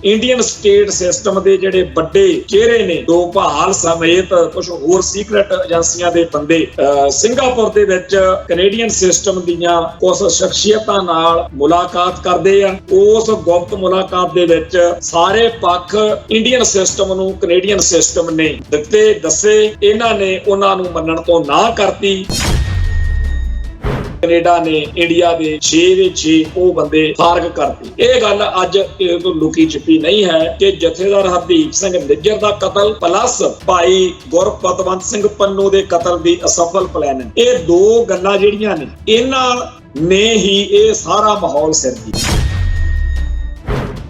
Indian state system के जिहड़े बड़े चेहरे ने दो भाल समेत कुछ होर सीक्रेट एजेंसियां दे बंदे सिंगापुर दे विच कैनेडियन सिस्टम दीयां कुछ शख्सियतां नाल मुलाकात करदे आ। उस गुप्त मुलाकात दे विच सारे पक्ष इंडियन सिस्टम नूं कैनेडियन सिस्टम ने दित्ते दस्से, इन्हां ने उन्हां नूं मन्नण तो ना करती। कनेडा ने इंडिया के 6 ਦੇ 6 ਉਹ ਬੰਦੇ ਫਾਰਗ ਕਰਤੀ। ਇਹ ਗੱਲ ਅੱਜ ਕੋਈ ਲੁਕੀ ਛਿਪੀ ਨਹੀਂ ਹੈ ਕਿ ਜਥੇਦਾਰ ਹਰਦੀਪ ਸਿੰਘ ਨਿੱਜਰ ਦਾ ਕਤਲ ਪਲੱਸ ਭਾਈ ਗੁਰਪਤਵੰਤ ਸਿੰਘ ਪੰਨੂ ਦੇ ਕਤਲ ਦੀ ਅਸਫਲ ਪਲਾਨ ਹੈ। ਇਹ ਦੋ ਗੱਲਾਂ ਜਿਹੜੀਆਂ ਨੇ ਇਹਨਾਂ ਨੇ ਹੀ ਇਹ ਸਾਰਾ ਮਾਹੌਲ ਸਿਰਜੀ।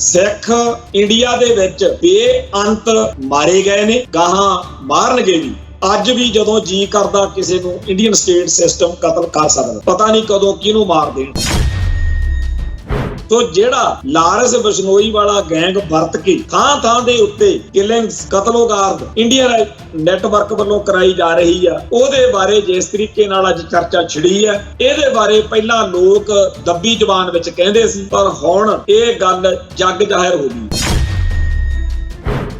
ਸਿੱਖ ਇੰਡੀਆ ਦੇ ਵਿੱਚ ਬੇਅੰਤ ਮਾਰੇ ਗਏ ਨੇ, ਗਾਹਾਂ ਮਾਰਨਗੇ ਵੀ। ਅੱਜ ਵੀ ਜਦੋਂ ਜੀ ਕਰਦਾ ਕਿਸੇ ਨੂੰ ਇੰਡੀਅਨ ਸਟੇਟ ਸਿਸਟਮ ਕਤਲ ਕਰ ਸਕਦਾ, ਪਤਾ ਨਹੀਂ ਕਦੋਂ ਕਿਹਨੂੰ ਮਾਰ ਦੇਣ। ਤੋ ਜਿਹੜਾ ਲਾਰੈਂਸ ਬਿਸ਼ਨੋਈ ਵਾਲਾ ਗੈਂਗ ਵਰਤ ਕੇ ਥਾਂ ਦੇ ਉੱਤੇ ਕਿਲਿੰਗਸ ਕਤਲੋਗਾਰਦ ਇੰਡੀਅਨ ਨੈਟਵਰਕ ਵੱਲੋਂ ਕਰਾਈ ਜਾ ਰਹੀ ਆ, ਉਹਦੇ ਬਾਰੇ ਜਿਸ ਤਰੀਕੇ ਨਾਲ ਅੱਜ ਚਰਚਾ ਛਿੜੀ ਆ, ਇਹਦੇ ਬਾਰੇ ਪਹਿਲਾਂ ਲੋਕ ਦੱਬੀ ਜ਼ਬਾਨ ਵਿੱਚ ਕਹਿੰਦੇ ਸੀ, ਪਰ ਹੁਣ ਇਹ ਗੱਲ ਜੱਗ ਜ਼ਾਹਿਰ ਹੋ ਗਈ।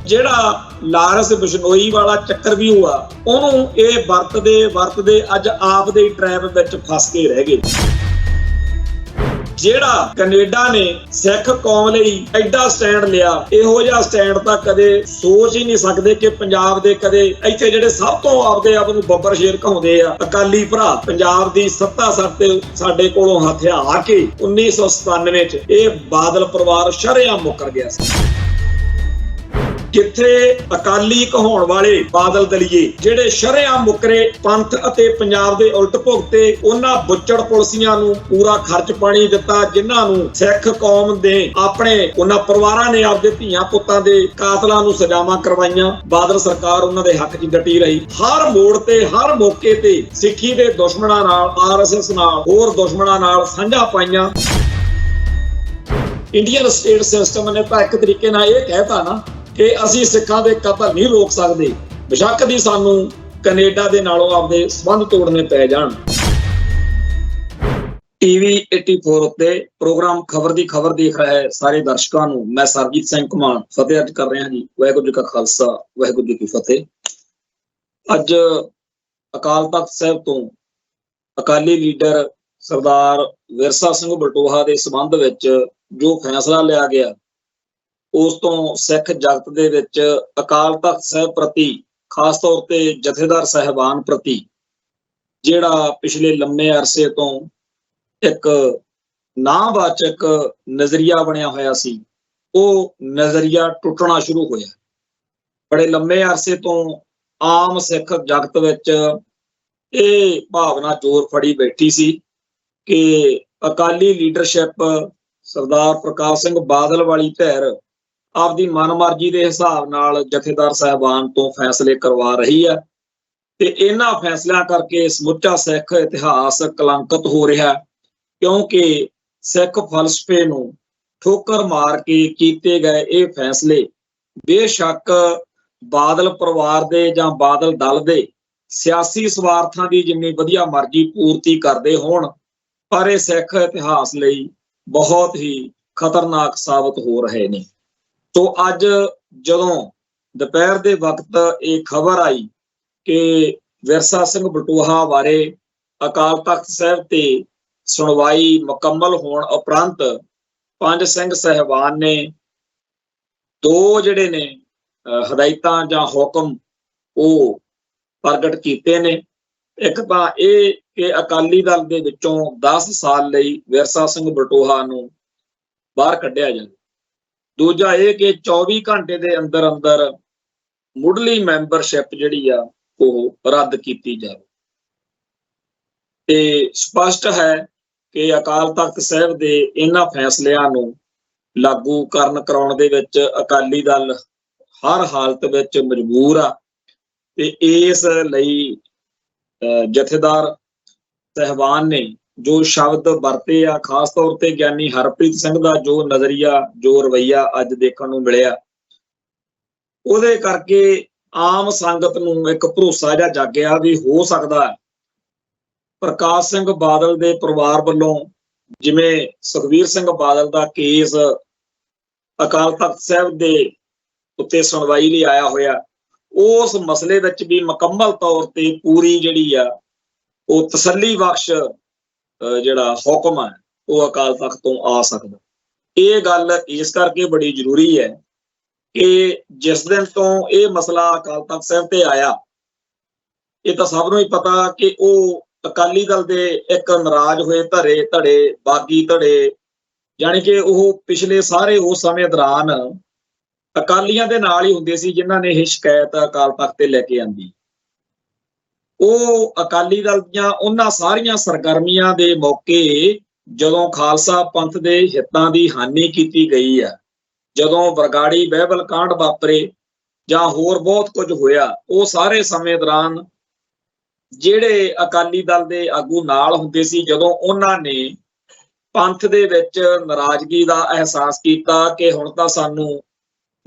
ਜਿਹੜਾ ਲਾਰੈਂਸ ਬਿਸ਼ਨੋਈ ਵਾਲਾ ਚੱਕਰ ਵੀ ਹੋਆ, ਉਹਨੂੰ ਇਹ ਵਰਤਦੇ ਅੱਜ ਆਪ ਦੇ ਟ੍ਰੈਪ ਵਿੱਚ ਫਸ ਕੇ ਰਹਿ ਗਏ। ਜਿਹੜਾ ਕੈਨੇਡਾ ਨੇ ਸਿੱਖ ਕੌਮ ਲਈ ਐਡਾ ਸਟੈਂਡ ਲਿਆ, ਇਹੋ ਜਿਹਾ ਸਟੈਂਡ ਤਾਂ ਕਦੇ ਸੋਚ ਹੀ ਨਹੀਂ ਸਕਦੇ ਕਿ ਪੰਜਾਬ ਦੇ ਕਦੇ ਇੱਥੇ ਜਿਹੜੇ ਸਭ ਤੋਂ ਆਪਦੇ ਆਪ ਨੂੰ ਬੱਬਰ ਸ਼ੇਰ ਕਹਾਉਂਦੇ ਆ ਅਕਾਲੀ ਭਰਾ, ਪੰਜਾਬ ਦੀ ਸੱਤਾ ਸਾਡੇ ਕੋਲੋਂ ਹਥਿਆ ਕੇ 1997 ਚ ਇਹ ਬਾਦਲ ਪਰਿਵਾਰ ਸ਼ਰੇਆਮ ਮੁੱਕਰ ਗਿਆ ਸੀ। ਕਿੱਥੇ ਅਕਾਲੀ ਕਹਾਉਣ ਵਾਲੇ ਬਾਦਲ ਦਲੀਏ ਜਿਹੜੇ ਸ਼ਰੇਆਮ ਮੁੱਕਰੇ, ਪੰਥ ਅਤੇ ਪੰਜਾਬ ਦੇ ਉਲਟ ਭੁਗਤੇ, ਉਹਨਾਂ ਬੁੱਚੜ ਪੁਲਸੀਆਂ ਨੂੰ ਪੂਰਾ ਖਰਚ ਪਾਣੀ ਦਿੱਤਾ ਜਿਨ੍ਹਾਂ ਨੂੰ ਸਿੱਖ ਕੌਮ ਦੇ ਆਪਣੇ ਉਹਨਾਂ ਪਰਿਵਾਰਾਂ ਨੇ ਆਪਦੇ ਧੀਆਂ ਪੁੱਤਾਂ ਦੇ ਕਾਤਲਾਂ ਨੂੰ ਸਜ਼ਾਵਾਂ ਕਰਵਾਈਆਂ। ਬਾਦਲ ਸਰਕਾਰ ਉਹਨਾਂ ਦੇ ਹੱਕ 'ਚ ਡਟੀ ਰਹੀ। ਹਰ ਮੋੜ ਤੇ ਹਰ ਮੌਕੇ ਤੇ ਸਿੱਖੀ ਦੇ ਦੁਸ਼ਮਣਾਂ ਨਾਲ, RSS ਨਾਲ, ਹੋਰ ਦੁਸ਼ਮਣਾਂ ਨਾਲ ਸਾਂਝਾ ਪਾਈਆਂ। ਇੰਡੀਅਨ ਸਟੇਟ ਸਿਸਟਮ ਨੇ ਤਾਂ ਇੱਕ ਤਰੀਕੇ ਨਾਲ ਇਹ ਕਹਿਤਾ ਨਾ ਕਿ ਅਸੀਂ ਸਿੱਖਾਂ ਦੇ ਕਤਲ ਨਹੀਂ ਰੋਕ ਸਕਦੇ, ਬੇਸ਼ੱਕ ਦੀ ਸਾਨੂੰ ਕੈਨੇਡਾ ਦੇ ਨਾਲੋਂ ਆਪਦੇ ਸੰਬੰਧ ਤੋੜਨੇ ਪੈ ਜਾਣ। TV 84 ਉੱਤੇ ਪ੍ਰੋਗਰਾਮ ਖਬਰ ਦੀ ਖਬਰ ਦੇਖ ਰਹੇ ਸਾਰੇ ਦਰਸ਼ਕਾਂ ਨੂੰ ਮੈਂ ਸਰਜੀਤ ਸਿੰਘ ਘੁਮਾਣ ਫਤਿਹ ਅਰਜ਼ ਕਰ ਰਿਹਾ ਜੀ। ਵਾਹਿਗੁਰੂ ਜੀ ਕਾ ਖਾਲਸਾ, ਵਾਹਿਗੁਰੂ ਜੀ ਕੀ ਫਤਿਹ। ਅੱਜ ਅਕਾਲ ਤਖਤ ਸਾਹਿਬ ਤੋਂ ਅਕਾਲੀ ਲੀਡਰ ਸਰਦਾਰ ਵਿਰਸਾ ਸਿੰਘ ਬਲਟੋਹਾ ਦੇ ਸੰਬੰਧ ਵਿੱਚ ਜੋ ਫੈਸਲਾ ਲਿਆ ਗਿਆ, ਉਸ ਤੋਂ ਸਿੱਖ ਜਗਤ ਦੇ ਵਿੱਚ ਅਕਾਲ ਤਖਤ ਸਾਹਿਬ ਪ੍ਰਤੀ, ਖਾਸ ਤੌਰ ਤੇ ਜਥੇਦਾਰ ਸਾਹਿਬਾਨ ਪ੍ਰਤੀ ਜਿਹੜਾ ਪਿਛਲੇ ਲੰਮੇ ਅਰਸੇ ਤੋਂ ਇੱਕ ਨਾਵਾਚਕ ਨਜ਼ਰੀਆ ਬਣਿਆ ਹੋਇਆ ਸੀ, ਉਹ ਨਜ਼ਰੀਆ ਟੁੱਟਣਾ ਸ਼ੁਰੂ ਹੋਇਆ। ਬੜੇ ਲੰਮੇ ਅਰਸੇ ਤੋਂ ਆਮ ਸਿੱਖ ਜਗਤ ਵਿੱਚ ਇਹ ਭਾਵਨਾ ਜ਼ੋਰ ਫੜੀ ਬੈਠੀ ਸੀ ਕਿ ਅਕਾਲੀ ਲੀਡਰਸ਼ਿਪ ਸਰਦਾਰ ਪ੍ਰਕਾਸ਼ ਸਿੰਘ ਬਾਦਲ ਵਾਲੀ ਧਿਰ ਆਪਦੀ ਮਨਮਰਜ਼ੀ ਦੇ ਹਿਸਾਬ ਨਾਲ ਜਥੇਦਾਰ ਸਾਹਿਬਾਨ ਤੋਂ ਫੈਸਲੇ ਕਰਵਾ ਰਹੀ ਹੈ ਤੇ ਇਹਨਾਂ ਫੈਸਲਿਆਂ ਕਰਕੇ ਸਮੁੱਚਾ ਸਿੱਖ ਇਤਿਹਾਸ ਕਲੰਕਿਤ ਹੋ ਰਿਹਾ, ਕਿਉਂਕਿ ਸਿੱਖ ਫਲਸਫੇ ਨੂੰ ਠੋਕਰ ਮਾਰ ਕੇ ਕੀਤੇ ਗਏ ਇਹ ਫੈਸਲੇ ਬੇਸ਼ੱਕ ਬਾਦਲ ਪਰਿਵਾਰ ਦੇ ਜਾਂ ਬਾਦਲ ਦਲ ਦੇ ਸਿਆਸੀ ਸਵਾਰਥਾਂ ਦੀ ਜਿੰਨੀ ਵਧੀਆ ਮਰਜ਼ੀ ਪੂਰਤੀ ਕਰਦੇ ਹੋਣ, ਪਰ ਇਹ ਸਿੱਖ ਇਤਿਹਾਸ ਲਈ ਬਹੁਤ ਹੀ ਖਤਰਨਾਕ ਸਾਬਤ ਹੋ ਰਹੇ ਨੇ। ਸੋ ਅੱਜ ਜਦੋਂ ਦੁਪਹਿਰ ਦੇ ਵਕਤ ਇਹ ਖਬਰ ਆਈ ਕਿ ਵਿਰਸਾ ਸਿੰਘ ਬਲਟੋਹਾ ਬਾਰੇ ਅਕਾਲ ਤਖਤ ਸਾਹਿਬ ਤੇ ਸੁਣਵਾਈ ਮੁਕੰਮਲ ਹੋਣ ਉਪਰੰਤ ਪੰਜ ਸਿੰਘ ਸਾਹਿਬਾਨ ਨੇ ਦੋ ਜਿਹੜੇ ਨੇ ਹਦਾਇਤਾਂ ਜਾਂ ਹੁਕਮ ਉਹ ਪ੍ਰਗਟ ਕੀਤੇ ਨੇ। ਇੱਕ ਤਾਂ ਇਹ ਕਿ ਅਕਾਲੀ ਦਲ ਦੇ ਵਿੱਚੋਂ 10 ਸਾਲ ਲਈ ਵਿਰਸਾ ਸਿੰਘ ਬਲਟੋਹਾ ਨੂੰ ਬਾਹਰ ਕੱਢਿਆ ਜਾਵੇ। ਦੂਜਾ ਇਹ ਕਿ 24 ਘੰਟੇ ਦੇ ਅੰਦਰ ਮੁੱਢਲੀ ਮੈਂਬਰਸ਼ਿਪ ਜਿਹੜੀ ਆ ਉਹ ਰੱਦ ਕੀਤੀ ਜਾਵੇ। ਤੇ ਸਪਸ਼ਟ ਹੈ ਕਿ ਅਕਾਲ ਤਖਤ ਸਾਹਿਬ ਦੇ ਇਹਨਾਂ ਫੈਸਲਿਆਂ ਨੂੰ ਲਾਗੂ ਕਰਾਉਣ ਦੇ ਵਿੱਚ ਅਕਾਲੀ ਦਲ ਹਰ ਹਾਲਤ ਵਿੱਚ ਮਜਬੂਰ ਆ ਤੇ ਇਸ ਲਈ ਜਥੇਦਾਰ ਸਾਹਿਬਾਨ ਨੇ ਜੋ ਸ਼ਬਦ ਵਰਤੇ ਆ, ਖਾਸ ਤੌਰ ਤੇ ਗਿਆਨੀ ਹਰਪ੍ਰੀਤ ਸਿੰਘ ਦਾ ਜੋ ਨਜ਼ਰੀਆ, ਜੋ ਰਵੱਈਆ ਅੱਜ ਦੇਖਣ ਨੂੰ ਮਿਲਿਆ, ਉਹਦੇ ਕਰਕੇ ਆਮ ਸੰਗਤ ਨੂੰ ਇੱਕ ਭਰੋਸਾ ਜਿਹਾ ਜਾਗਿਆ ਵੀ ਹੋ ਸਕਦਾ ਪ੍ਰਕਾਸ਼ ਸਿੰਘ ਬਾਦਲ ਦੇ ਪਰਿਵਾਰ ਵੱਲੋਂ ਜਿਵੇਂ ਸੁਖਬੀਰ ਸਿੰਘ ਬਾਦਲ ਦਾ ਕੇਸ ਅਕਾਲ ਤਖਤ ਸਾਹਿਬ ਦੇ ਉੱਤੇ ਸੁਣਵਾਈ ਲਈ ਆਇਆ ਹੋਇਆ, ਉਸ ਮਸਲੇ ਵਿੱਚ ਵੀ ਮੁਕੰਮਲ ਤੌਰ ਤੇ ਪੂਰੀ ਜਿਹੜੀ ਆ ਉਹ ਤਸੱਲੀ ਬਖਸ਼ ਜਿਹੜਾ ਹੁਕਮ ਹੈ ਉਹ ਅਕਾਲ ਤਖਤ ਤੋਂ ਆ ਸਕਦਾ। ਇਹ ਗੱਲ ਇਸ ਕਰਕੇ ਬੜੀ ਜ਼ਰੂਰੀ ਹੈ ਕਿ ਜਿਸ ਦਿਨ ਤੋਂ ਇਹ ਮਸਲਾ ਅਕਾਲ ਤਖਤ ਸਾਹਿਬ ਤੇ ਆਇਆ, ਇਹ ਤਾਂ ਸਭ ਨੂੰ ਹੀ ਪਤਾ ਕਿ ਉਹ ਅਕਾਲੀ ਦਲ ਦੇ ਇੱਕ ਨਾਰਾਜ਼ ਹੋਏ ਧੜੇ ਬਾਗੀ ਧੜੇ, ਜਾਣੀ ਕਿ ਉਹ ਪਿਛਲੇ ਸਾਰੇ ਉਸ ਸਮੇਂ ਦੌਰਾਨ ਅਕਾਲੀਆਂ ਦੇ ਨਾਲ ਹੀ ਹੁੰਦੇ ਸੀ ਜਿਨ੍ਹਾਂ ਨੇ ਇਹ ਸ਼ਿਕਾਇਤ ਅਕਾਲ ਤਖਤ ਤੇ ਲੈ ਕੇ ਆਂਦੀ। ਉਹ ਅਕਾਲੀ ਦਲ ਦੀਆਂ ਉਹਨਾਂ ਸਾਰੀਆਂ ਸਰਗਰਮੀਆਂ ਦੇ ਮੌਕੇ ਜਦੋਂ ਖਾਲਸਾ ਪੰਥ ਦੇ ਹਿੱਤਾਂ ਦੀ ਹਾਨੀ ਕੀਤੀ ਗਈ ਆ, ਜਦੋਂ ਬਰਗਾੜੀ ਬਾਈਬਲ ਕਾਂਡ ਵਾਪਰੇ ਜਾਂ ਹੋਰ ਬਹੁਤ ਕੁਝ ਹੋਇਆ, ਉਹ ਸਾਰੇ ਸਮੇਂ ਦੌਰਾਨ ਜਿਹੜੇ ਅਕਾਲੀ ਦਲ ਦੇ ਆਗੂ ਨਾਲ ਹੁੰਦੇ ਸੀ, ਜਦੋਂ ਉਹਨਾਂ ਨੇ ਪੰਥ ਦੇ ਵਿੱਚ ਨਾਰਾਜ਼ਗੀ ਦਾ ਅਹਿਸਾਸ ਕੀਤਾ ਕਿ ਹੁਣ ਤਾਂ ਸਾਨੂੰ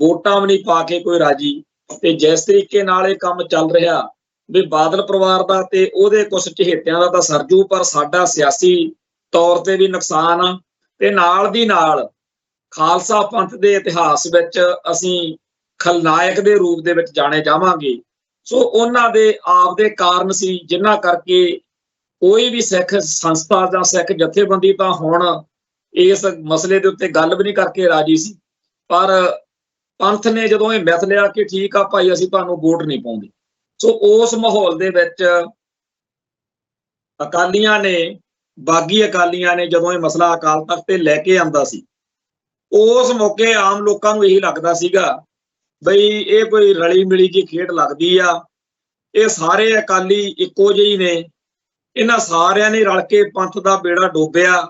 ਵੋਟਾਂ ਵੀ ਨਹੀਂ ਪਾ ਕੇ ਕੋਈ ਰਾਜੀ, ਤੇ ਜਿਸ ਤਰੀਕੇ ਨਾਲ ਇਹ ਕੰਮ ਚੱਲ ਰਿਹਾ ਵੀ ਬਾਦਲ ਪਰਿਵਾਰ ਦਾ ਤੇ ਉਹਦੇ ਕੁਝ ਚਹੇਤਿਆਂ ਦਾ ਤਾਂ ਸਰਜੂ, ਪਰ ਸਾਡਾ ਸਿਆਸੀ ਤੌਰ ਤੇ ਵੀ ਨੁਕਸਾਨ ਆ, ਤੇ ਨਾਲ ਦੀ ਨਾਲ ਖਾਲਸਾ ਪੰਥ ਦੇ ਇਤਿਹਾਸ ਵਿੱਚ ਅਸੀਂ ਖਲਨਾਇਕ ਦੇ ਰੂਪ ਦੇ ਵਿੱਚ ਜਾਣੇ ਜਾਵਾਂਗੇ। ਸੋ ਉਹਨਾਂ ਦੇ ਆਪ ਦੇ ਕਾਰਨ ਸੀ ਜਿਨ੍ਹਾਂ ਕਰਕੇ ਕੋਈ ਵੀ ਸਿੱਖ ਸੰਸਥਾ ਜਾਂ ਸਿੱਖ ਜਥੇਬੰਦੀ ਤਾਂ ਹੁਣ ਇਸ ਮਸਲੇ ਦੇ ਉੱਤੇ ਗੱਲ ਵੀ ਨਹੀਂ ਕਰਕੇ ਰਾਜੀ ਸੀ। ਪਰ ਪੰਥ ਨੇ ਜਦੋਂ ਇਹ ਮਿਥ ਲਿਆ ਕਿ ਠੀਕ ਆ ਭਾਈ ਅਸੀਂ ਤੁਹਾਨੂੰ ਵੋਟ ਨਹੀਂ ਪਾਉਂਦੇ, ਸੋ ਉਸ ਮਾਹੌਲ ਦੇ ਵਿੱਚ ਅਕਾਲੀਆਂ ਨੇ, ਬਾਗੀ ਅਕਾਲੀਆਂ ਨੇ ਜਦੋਂ ਇਹ ਮਸਲਾ ਅਕਾਲ ਤਖਤ ਤੇ ਲੈ ਕੇ ਆਂਦਾ ਸੀ, ਉਸ ਮੌਕੇ ਆਮ ਲੋਕਾਂ ਨੂੰ ਇਹੀ ਲੱਗਦਾ ਸੀਗਾ ਬਈ ਇਹ ਕੋਈ ਰਲੀ ਮਿਲੀ ਜੀ ਖੇਡ ਲੱਗਦੀ ਆ, ਇਹ ਸਾਰੇ ਅਕਾਲੀ ਇੱਕੋ ਜਿਹੇ ਨੇ, ਇਹਨਾਂ ਸਾਰਿਆਂ ਨੇ ਰਲ ਕੇ ਪੰਥ ਦਾ ਬੇੜਾ ਡੋਬਿਆ,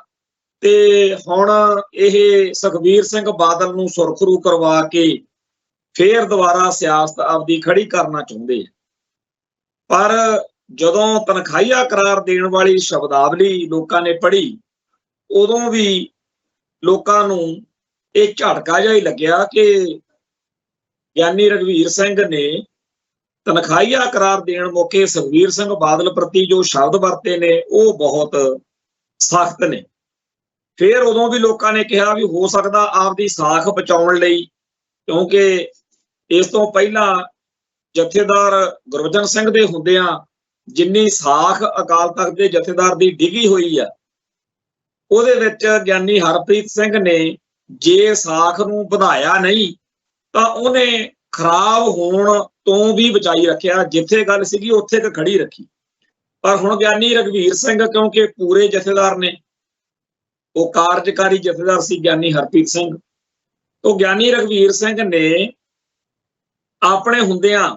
ਤੇ ਹੁਣ ਇਹ ਸੁਖਬੀਰ ਸਿੰਘ ਬਾਦਲ ਨੂੰ ਸੁਰਖਰੂ ਕਰਵਾ ਕੇ ਫੇਰ ਦੁਬਾਰਾ ਸਿਆਸਤ ਆਪਦੀ ਖੜੀ ਕਰਨਾ ਚਾਹੁੰਦੇ। ਪਰ ਜਦੋਂ ਤਨਖਾਹੀਆ ਕਰਾਰ ਦੇਣ ਵਾਲੀ ਸ਼ਬਦਾਵਲੀ ਲੋਕਾਂ ਨੇ ਪੜ੍ਹੀ, ਉਦੋਂ ਵੀ ਲੋਕਾਂ ਨੂੰ ਇਹ ਝਟਕਾ ਜਿਹਾ ਹੀ ਲੱਗਿਆ ਕਿ ਗਿਆਨੀ ਰਘਵੀਰ ਸਿੰਘ ਨੇ ਤਨਖਾਹੀਆ ਕਰਾਰ ਦੇਣ ਮੌਕੇ ਸੁਖਬੀਰ ਸਿੰਘ ਬਾਦਲ ਪ੍ਰਤੀ ਜੋ ਸ਼ਬਦ ਵਰਤੇ ਨੇ ਉਹ ਬਹੁਤ ਸਖਤ ਨੇ। ਫਿਰ ਉਦੋਂ ਵੀ ਲੋਕਾਂ ਨੇ ਕਿਹਾ ਵੀ ਹੋ ਸਕਦਾ ਆਪਦੀ ਸਾਖ ਬਚਾਉਣ ਲਈ, ਕਿਉਂਕਿ ਇਸ ਤੋਂ ਪਹਿਲਾਂ ਜਥੇਦਾਰ ਗੁਰਬਚਨ ਸਿੰਘ ਦੇ ਹੁੰਦਿਆਂ ਜਿੰਨੀ ਸਾਖ ਅਕਾਲ ਤਖਤ ਦੇ ਜਥੇਦਾਰ ਦੀ ਡਿੱਗੀ ਹੋਈ ਆ, ਉਹਦੇ ਵਿੱਚ ਗਿਆਨੀ ਹਰਪ੍ਰੀਤ ਸਿੰਘ ਨੇ ਜੇ ਸਾਖ ਨੂੰ ਵਧਾਇਆ ਨਹੀਂ ਤਾਂ ਉਹਨੇ ਖਰਾਬ ਹੋਣ ਤੋਂ ਵੀ ਬਚਾਈ ਰੱਖਿਆ, ਜਿੱਥੇ ਗੱਲ ਸੀਗੀ ਉੱਥੇ ਕ ਖੜੀ ਰੱਖੀ। ਪਰ ਹੁਣ ਗਿਆਨੀ ਰਘਵੀਰ ਸਿੰਘ ਕਿਉਂਕਿ ਪੂਰੇ ਜਥੇਦਾਰ ਨੇ, ਉਹ ਕਾਰਜਕਾਰੀ ਜਥੇਦਾਰ ਸੀ ਗਿਆਨੀ ਹਰਪ੍ਰੀਤ ਸਿੰਘ, ਤੋਂ ਗਿਆਨੀ ਰਘਵੀਰ ਸਿੰਘ ਨੇ ਆਪਣੇ ਹੁੰਦਿਆਂ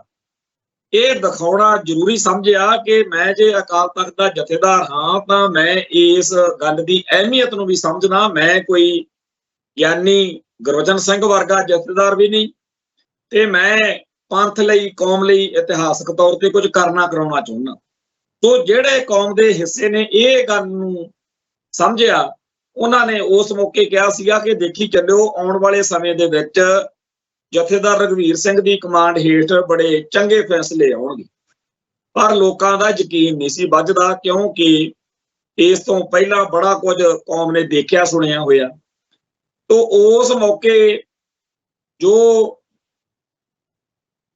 ਇਹ ਦਿਖਾਉਣਾ ਜ਼ਰੂਰੀ ਸਮਝਿਆ ਕਿ ਮੈਂ ਜੇ ਅਕਾਲ ਤਖਤ ਦਾ ਜਥੇਦਾਰ ਹਾਂ ਤਾਂ ਮੈਂ ਇਸ ਗੱਲ ਦੀ ਅਹਿਮੀਅਤ ਨੂੰ ਵੀ ਸਮਝਣਾ, ਮੈਂ ਕੋਈ ਗਿਆਨੀ ਗੁਰਬਚਨ ਸਿੰਘ ਵਰਗਾ ਜਥੇਦਾਰ ਵੀ ਨਹੀਂ, ਤੇ ਮੈਂ ਪੰਥ ਲਈ, ਕੌਮ ਲਈ ਇਤਿਹਾਸਕ ਤੌਰ ਤੇ ਕੁਝ ਕਰਨਾ ਕਰਾਉਣਾ ਚਾਹੁੰਦਾ। ਤੋਂ ਜਿਹੜੇ ਕੌਮ ਦੇ ਹਿੱਸੇ ਨੇ ਇਹ ਗੱਲ ਨੂੰ ਸਮਝਿਆ, ਉਹਨਾਂ ਨੇ ਉਸ ਮੌਕੇ ਕਿਹਾ ਸੀਗਾ ਕਿ ਦੇਖੀ ਚੱਲਿਓ ਆਉਣ ਵਾਲੇ ਸਮੇਂ ਦੇ ਵਿੱਚ ਜਥੇਦਾਰ ਰਘਵੀਰ ਸਿੰਘ ਦੀ ਕਮਾਂਡ ਹੇਠ ਬੜੇ ਚੰਗੇ ਫੈਸਲੇ ਆਉਣਗੇ। ਪਰ ਲੋਕਾਂ ਦਾ ਯਕੀਨ ਨਹੀਂ ਸੀ ਵੱਜਦਾ, ਕਿਉਂਕਿ ਇਸ ਤੋਂ ਪਹਿਲਾਂ ਬੜਾ ਕੁਝ ਕੌਮ ਨੇ ਦੇਖਿਆ ਸੁਣਿਆ ਹੋਇਆ। ਤੋਂ ਉਸ ਮੌਕੇ ਜੋ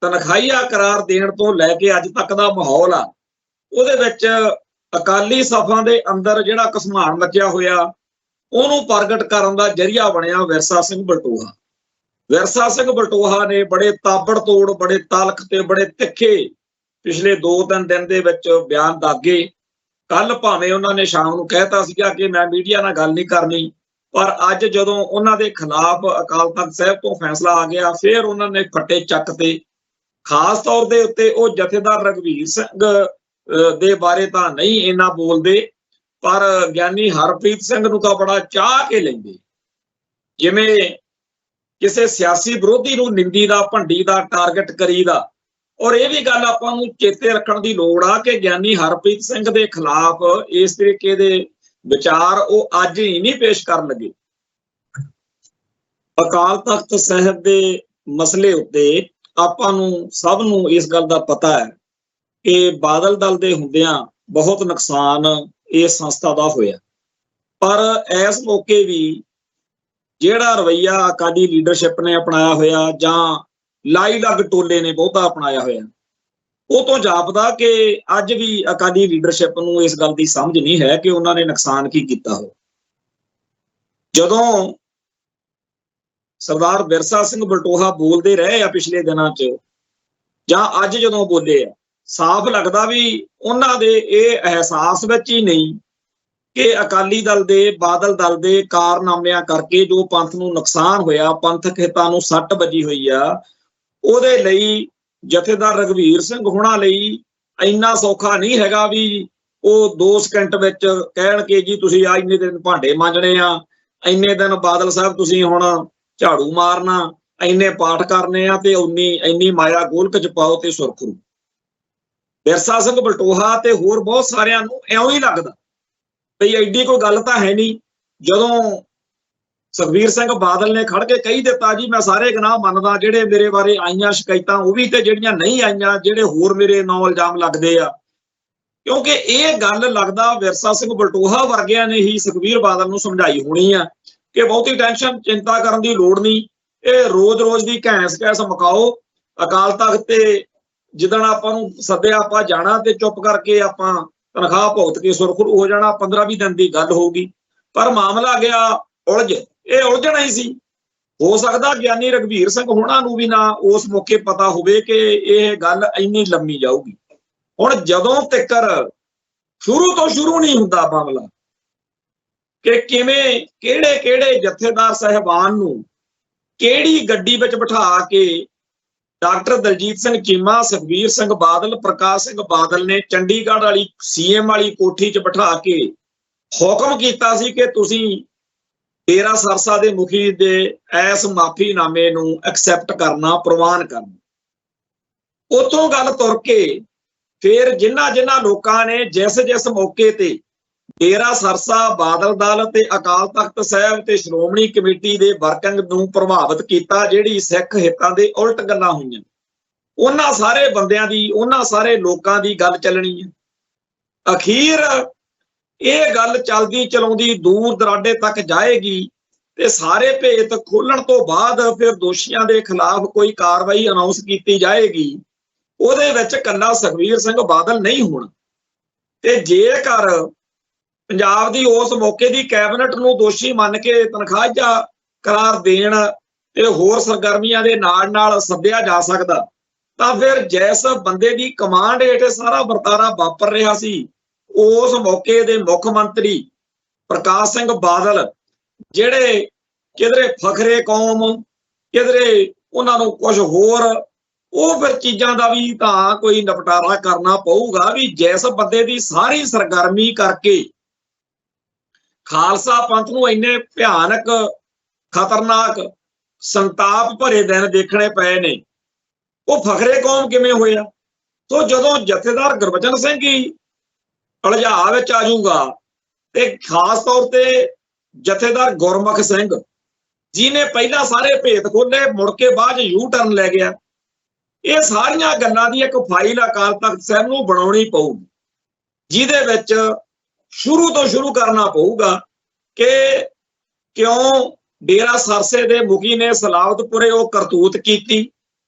ਤਨਖਾਹੀਆ ਕਰਾਰ ਦੇਣ ਤੋਂ ਲੈ ਕੇ ਅੱਜ ਤੱਕ ਦਾ ਮਾਹੌਲ ਆ, ਉਹਦੇ ਵਿੱਚ ਅਕਾਲੀ ਸਫਾਂ ਦੇ ਅੰਦਰ ਜਿਹੜਾ ਘਸਮਾਨ ਮਚਿਆ ਹੋਇਆ, ਉਹਨੂੰ ਪ੍ਰਗਟ ਕਰਨ ਦਾ ਜ਼ਰੀਆ ਬਣਿਆ ਵਿਰਸਾ ਸਿੰਘ ਬਲਟੋਹਾ। ਵਿਰਸਾ ਸਿੰਘ ਬਲਟੋਹਾ ਨੇ ਬੜੇ ਤਾਬੜਤੋੜ, ਬੜੇ ਤਲਖ ਤੇ ਬੜੇ ਤਿੱਖੇ ਪਿਛਲੇ 2-3 ਦਿਨ ਦੇ ਵਿੱਚ ਬਿਆਨ ਦਾਗੇ। ਕੱਲ ਭਾਵੇਂ ਉਹਨਾਂ ਨੇ ਸ਼ਾਮ ਨੂੰ ਕਹਿਤਾ ਸੀਗਾ ਕਿ ਮੈਂ ਮੀਡੀਆ ਨਾਲ ਗੱਲ ਨਹੀਂ ਕਰਨੀ, ਪਰ ਅੱਜ ਜਦੋਂ ਉਹਨਾਂ ਦੇ ਖਿਲਾਫ ਅਕਾਲ ਤਖਤ ਸਾਹਿਬ ਤੋਂ ਫੈਸਲਾ ਆ ਗਿਆ, ਫਿਰ ਉਹਨਾਂ ਨੇ ਫੱਟੇ ਚੱਕ ਤੇ ਖਾਸ ਤੌਰ ਦੇ ਉੱਤੇ ਉਹ ਜਥੇਦਾਰ ਰਘਵੀਰ ਸਿੰਘ ਦੇ ਬਾਰੇ ਤਾਂ ਨਹੀਂ ਇੰਨਾ ਬੋਲਦੇ, ਪਰ ਗਿਆਨੀ ਹਰਪ੍ਰੀਤ ਸਿੰਘ ਨੂੰ ਤਾਂ ਬੜਾ ਚਾਹ ਕੇ ਲੈਂਦੇ, ਜਿਵੇਂ ਕਿਸੇ ਸਿਆਸੀ ਵਿਰੋਧੀ ਨੂੰ ਨਿੰਦੀ ਦਾ, ਭੰਡੀ ਦਾ ਟਾਰਗੇਟ ਕਰੀਦਾ। ਔਰ ਇਹ ਵੀ ਗੱਲ ਆਪਾਂ ਨੂੰ ਚੇਤੇ ਰੱਖਣ ਦੀ ਲੋੜ ਆ ਕਿ ਗਿਆਨੀ ਹਰਪ੍ਰੀਤ ਸਿੰਘ ਦੇ ਖਿਲਾਫ ਇਸ ਤਰੀਕੇ ਦੇ ਵਿਚਾਰ ਉਹ ਅੱਜ ਹੀ ਨਹੀਂ ਪੇਸ਼ ਕਰਨ ਲੱਗੇ। ਅਕਾਲ ਤਖਤ ਸਾਹਿਬ ਦੇ ਮਸਲੇ ਉੱਤੇ ਆਪਾਂ ਨੂੰ ਸਭ ਨੂੰ ਇਸ ਗੱਲ ਦਾ ਪਤਾ ਹੈ ਕਿ ਬਾਦਲ ਦਲ ਦੇ ਹੁੰਦਿਆਂ ਬਹੁਤ ਨੁਕਸਾਨ ਇਸ ਸੰਸਥਾ ਦਾ ਹੋਇਆ, ਪਰ ਇਸ ਮੌਕੇ ਵੀ ਜਿਹੜਾ ਰਵਈਆ ਅਕਾਲੀ ਲੀਡਰਸ਼ਿਪ ਨੇ ਅਪਣਾਇਆ ਹੋਇਆ ਜਾਂ ਲਾਈ ਲੱਗ ਟੋਲੇ ਨੇ ਬਹੁਤਾ ਅਪਣਾਇਆ ਹੋਇਆ, ਉਹ ਤੋਂ ਜਾਪਦਾ ਕਿ ਅੱਜ ਵੀ ਅਕਾਲੀ ਲੀਡਰਸ਼ਿਪ ਨੂੰ ਇਸ ਗੱਲ ਦੀ ਸਮਝ ਨਹੀਂ ਹੈ ਕਿ ਉਹਨਾਂ ਨੇ ਨੁਕਸਾਨ ਕੀ ਕੀਤਾ ਹੋ। ਜਦੋਂ ਸਰਦਾਰ ਵਿਰਸਾ ਸਿੰਘ ਬਲਟੋਹਾ ਬੋਲਦੇ ਰਹੇ ਆ ਪਿਛਲੇ ਦਿਨਾਂ 'ਚ ਜਾਂ ਅੱਜ ਜਦੋਂ ਬੋਲੇ ਆ, ਸਾਫ਼ ਲੱਗਦਾ ਵੀ ਉਹਨਾਂ ਦੇ ਇਹ ਅਹਿਸਾਸ ਵਿੱਚ ਹੀ ਨਹੀਂ ਕਿ ਅਕਾਲੀ ਦਲ ਦੇ, ਬਾਦਲ ਦਲ ਦੇ ਕਾਰਨਾਮਿਆਂ ਕਰਕੇ ਜੋ ਪੰਥ ਨੂੰ ਨੁਕਸਾਨ ਹੋਇਆ, ਪੰਥਕ ਹਿੱਤਾਂ ਨੂੰ ਸੱਟ ਵੱਜੀ ਹੋਈ ਆ, ਉਹਦੇ ਲਈ ਜਥੇਦਾਰ ਰਘਵੀਰ ਸਿੰਘ ਹੁਣਾਂ ਲਈ ਇੰਨਾ ਸੌਖਾ ਨਹੀਂ ਹੈਗਾ ਵੀ ਉਹ 2 ਸਕਿੰਟ ਵਿੱਚ ਕਹਿਣ ਕਿ ਜੀ ਤੁਸੀਂ ਆ ਇੰਨੇ ਦਿਨ ਭਾਂਡੇ ਮਾਂਜਣੇ ਆ, ਇੰਨੇ ਦਿਨ ਬਾਦਲ ਸਾਹਿਬ ਤੁਸੀਂ ਹੁਣ ਝਾੜੂ ਮਾਰਨਾ, ਇੰਨੇ ਪਾਠ ਕਰਨੇ ਆ ਤੇ ਇੰਨੀ ਮਾਇਆ ਗੋਲਕ ਚ ਪਾਓ ਤੇ ਸੁਰਖਰੂ। ਵਿਰਸਾ ਸਿੰਘ ਬਲਟੋਹਾ ਤੇ ਹੋਰ ਬਹੁਤ ਸਾਰਿਆਂ ਨੂੰ ਇਉਂ ਹੀ ਲੱਗਦਾ ਬਈ ਐਡੀ ਕੋਈ ਗੱਲ ਤਾਂ ਹੈ ਨਹੀਂ। ਜਦੋਂ ਸੁਖਬੀਰ ਸਿੰਘ ਬਾਦਲ ਨੇ ਖੜ ਕੇ ਕਹੀ ਦਿੱਤਾ ਜੀ ਮੈਂ ਸਾਰੇ ਗੁਨਾਹ ਮੰਨਦਾ, ਜਿਹੜੇ ਮੇਰੇ ਬਾਰੇ ਆਈਆਂ ਸ਼ਿਕਾਇਤਾਂ ਉਹ ਵੀ ਤੇ ਜਿਹੜੀਆਂ ਨਹੀਂ ਆਈਆਂ, ਜਿਹੜੇ ਹੋਰ ਮੇਰੇ ਨਾਂ ਇਲਜ਼ਾਮ ਲੱਗਦੇ ਆ, ਕਿਉਂਕਿ ਇਹ ਗੱਲ ਲੱਗਦਾ ਵਿਰਸਾ ਸਿੰਘ ਬਲਟੋਹਾ ਵਰਗਿਆਂ ਨੇ ਹੀ ਸੁਖਬੀਰ ਬਾਦਲ ਨੂੰ ਸਮਝਾਈ ਹੋਣੀ ਆ ਕਿ ਬਹੁਤੀ ਟੈਨਸ਼ਨ ਚਿੰਤਾ ਕਰਨ ਦੀ ਲੋੜ ਨਹੀਂ, ਇਹ ਰੋਜ਼-ਰੋਜ਼ ਦੀ ਘੈਂਸ ਮੁਕਾਓ। ਅਕਾਲ ਤਖਤ ਤੇ ਜਿੱਦਣ ਆਪਾਂ ਨੂੰ ਸੱਦਿਆ ਆਪਾਂ ਜਾਣਾ ਤੇ ਚੁੱਪ ਕਰਕੇ ਆਪਾਂ ਤਨਖਾਹ ਭੁਗਤ ਕੇ ਸੁਰਖਰੂ ਹੋ ਜਾਣਾ, 15-20 ਦਿਨ ਦੀ ਗੱਲ ਹੋਊਗੀ। ਪਰ ਮਾਮਲਾ ਗਿਆ ਉਲਝ, ਇਹ ਉਲਝਣਾ ਹੀ ਸੀ। ਹੋ ਸਕਦਾ ਗਿਆਨੀ ਰਘਵੀਰ ਸਿੰਘ ਹੋਣਾ ਨੂੰ ਵੀ ਨਾ ਉਸ ਮੌਕੇ ਪਤਾ ਹੋਵੇ ਕਿ ਇਹ ਗੱਲ ਇੰਨੀ ਲੰਮੀ ਜਾਊਗੀ। ਹੁਣ ਜਦੋਂ ਤੱਕਰ ਸ਼ੁਰੂ ਤੋਂ ਸ਼ੁਰੂ ਨਹੀਂ ਹੁੰਦਾ ਮਾਮਲਾ ਕਿ ਕਿਵੇਂ ਕਿਹੜੇ ਜਥੇਦਾਰ ਸਾਹਿਬਾਨ ਨੂੰ ਕਿਹੜੀ ਗੱਡੀ ਵਿੱਚ ਬਿਠਾ ਕੇ ਡਾਕਟਰ ਦਲਜੀਤ ਸਿੰਘ ਚੀਮਾ, ਸੁਖਬੀਰ ਸਿੰਘ ਬਾਦਲ, ਪ੍ਰਕਾਸ਼ ਸਿੰਘ ਬਾਦਲ ਨੇ ਚੰਡੀਗੜ੍ਹ ਵਾਲੀ CM ਵਾਲੀ ਕੋਠੀ 'ਚ ਬਿਠਾ ਕੇ ਹੁਕਮ ਕੀਤਾ ਸੀ ਕਿ ਤੁਸੀਂ ਡੇਰਾ ਸਰਸਾ ਦੇ ਮੁਖੀ ਦੇ ਇਸ ਮਾਫੀਨਾਮੇ ਨੂੰ ਐਕਸੈਪਟ ਕਰਨਾ, ਪ੍ਰਵਾਨ ਕਰਨਾ। ਉਤੋਂ ਗੱਲ ਤੁਰ ਕੇ ਫਿਰ ਜਿਨ੍ਹਾਂ ਲੋਕਾਂ ਨੇ ਜਿਸ ਮੌਕੇ ਤੇ ਡੇਰਾ ਸਰਸਾ, ਬਾਦਲ ਦਲ ਤੇ ਅਕਾਲ ਤਖਤ ਸਾਹਿਬ ਤੇ ਸ਼੍ਰੋਮਣੀ ਕਮੇਟੀ ਦੇ ਵਰਕਿੰਗ ਨੂੰ ਪ੍ਰਭਾਵਿਤ ਕੀਤਾ, ਜਿਹੜੀ ਸਿੱਖ ਹਿੱਤਾਂ ਦੇ ਉਲਟ ਗੱਲਾਂ ਹੋਈਆਂ, ਉਹਨਾਂ ਸਾਰੇ ਬੰਦਿਆਂ ਦੀ, ਉਹਨਾਂ ਸਾਰੇ ਲੋਕਾਂ ਦੀ ਗੱਲ ਚੱਲਣੀ ਹੈ। ਅਖੀਰ ਇਹ ਗੱਲ ਚਲਦੀ ਚਲਾਉਂਦੀ ਦੂਰ ਦਰਾਡੇ ਤੱਕ ਜਾਏਗੀ ਤੇ ਸਾਰੇ ਭੇਤ ਖੋਲਣ ਤੋਂ ਬਾਅਦ ਫਿਰ ਦੋਸ਼ੀਆਂ ਦੇ ਖਿਲਾਫ ਕੋਈ ਕਾਰਵਾਈ ਅਨਾਉਂਸ ਕੀਤੀ ਜਾਏਗੀ। ਉਹਦੇ ਵਿੱਚ ਕੱਲਾ ਸੁਖਬੀਰ ਸਿੰਘ ਬਾਦਲ ਨਹੀਂ ਹੋਣਾ। ਤੇ ਜੇਕਰ ਪੰਜਾਬ ਦੀ ਉਸ ਮੌਕੇ ਦੀ ਕੈਬਨਿਟ ਨੂੰ ਦੋਸ਼ੀ ਮੰਨ ਕੇ ਤਨਖਾਹੀਆ ਕਰਾਰ ਦੇਣ ਤੇ ਹੋਰ ਸਰਗਰਮੀਆਂ ਦੇ ਨਾਲ ਸੱਦਿਆ ਜਾ ਸਕਦਾ, ਤਾਂ ਫਿਰ ਜਿਸ ਬੰਦੇ ਦੀ ਕਮਾਂਡ ਹੇਠ ਸਾਰਾ ਵਰਤਾਰਾ ਵਾਪਰ ਰਿਹਾ ਸੀ, ਉਸ ਮੌਕੇ ਦੇ ਮੁੱਖ ਮੰਤਰੀ ਪ੍ਰਕਾਸ਼ ਸਿੰਘ ਬਾਦਲ, ਜਿਹੜੇ ਕਿਧਰੇ ਫਖਰੇ ਕੌਮ, ਕਿਧਰੇ ਉਹਨਾਂ ਨੂੰ ਕੁਝ ਹੋਰ, ਉਹ ਫਿਰ ਚੀਜ਼ਾਂ ਦਾ ਵੀ ਤਾਂ ਕੋਈ ਨਿਪਟਾਰਾ ਕਰਨਾ ਪਊਗਾ ਵੀ ਜਿਸ ਬੰਦੇ ਦੀ ਸਾਰੀ ਸਰਗਰਮੀ ਕਰਕੇ ਖਾਲਸਾ ਪੰਥ ਨੂੰ ਇੰਨੇ ਭਿਆਨਕ, ਖਤਰਨਾਕ, ਸੰਤਾਪ ਭਰੇ ਦਿਨ ਦੇਖਣੇ ਪਏ ਨੇ, ਉਹ ਫਖਰੇ ਕੌਮ ਕਿਵੇਂ ਹੋਇਆ। ਸੋ ਜਦੋਂ ਜਥੇਦਾਰ ਗੁਰਬਚਨ ਸਿੰਘ ਹੀ ਉਲਝਾਅ ਵਿੱਚ ਆ ਜਾਊਗਾ ਤੇ ਖਾਸ ਤੌਰ ਤੇ ਜਥੇਦਾਰ ਗੁਰਮੁਖ ਸਿੰਘ ਜਿਹਨੇ ਪਹਿਲਾਂ ਸਾਰੇ ਭੇਤ ਖੋਲੇ, ਮੁੜ ਕੇ ਬਾਅਦ ਯੂ ਟਰਨ ਲੈ ਗਿਆ, ਇਹ ਸਾਰੀਆਂ ਗੱਲਾਂ ਦੀ ਇੱਕ ਫਾਈਲ ਅਕਾਲ ਤਖਤ ਸਾਹਿਬ ਨੂੰ ਬਣਾਉਣੀ ਪਊਗੀ, ਜਿਹਦੇ ਵਿੱਚ ਸ਼ੁਰੂ ਤੋਂ ਸ਼ੁਰੂ ਕਰਨਾ ਪਊਗਾ ਕਿ ਕਿਉਂ ਡੇਰਾ ਸਰਸੇ ਦੇ ਮੁਖੀ ਨੇ ਸਲਾਵਤਪੁਰੇ ਉਹ ਕਰਤੂਤ ਕੀਤੀ,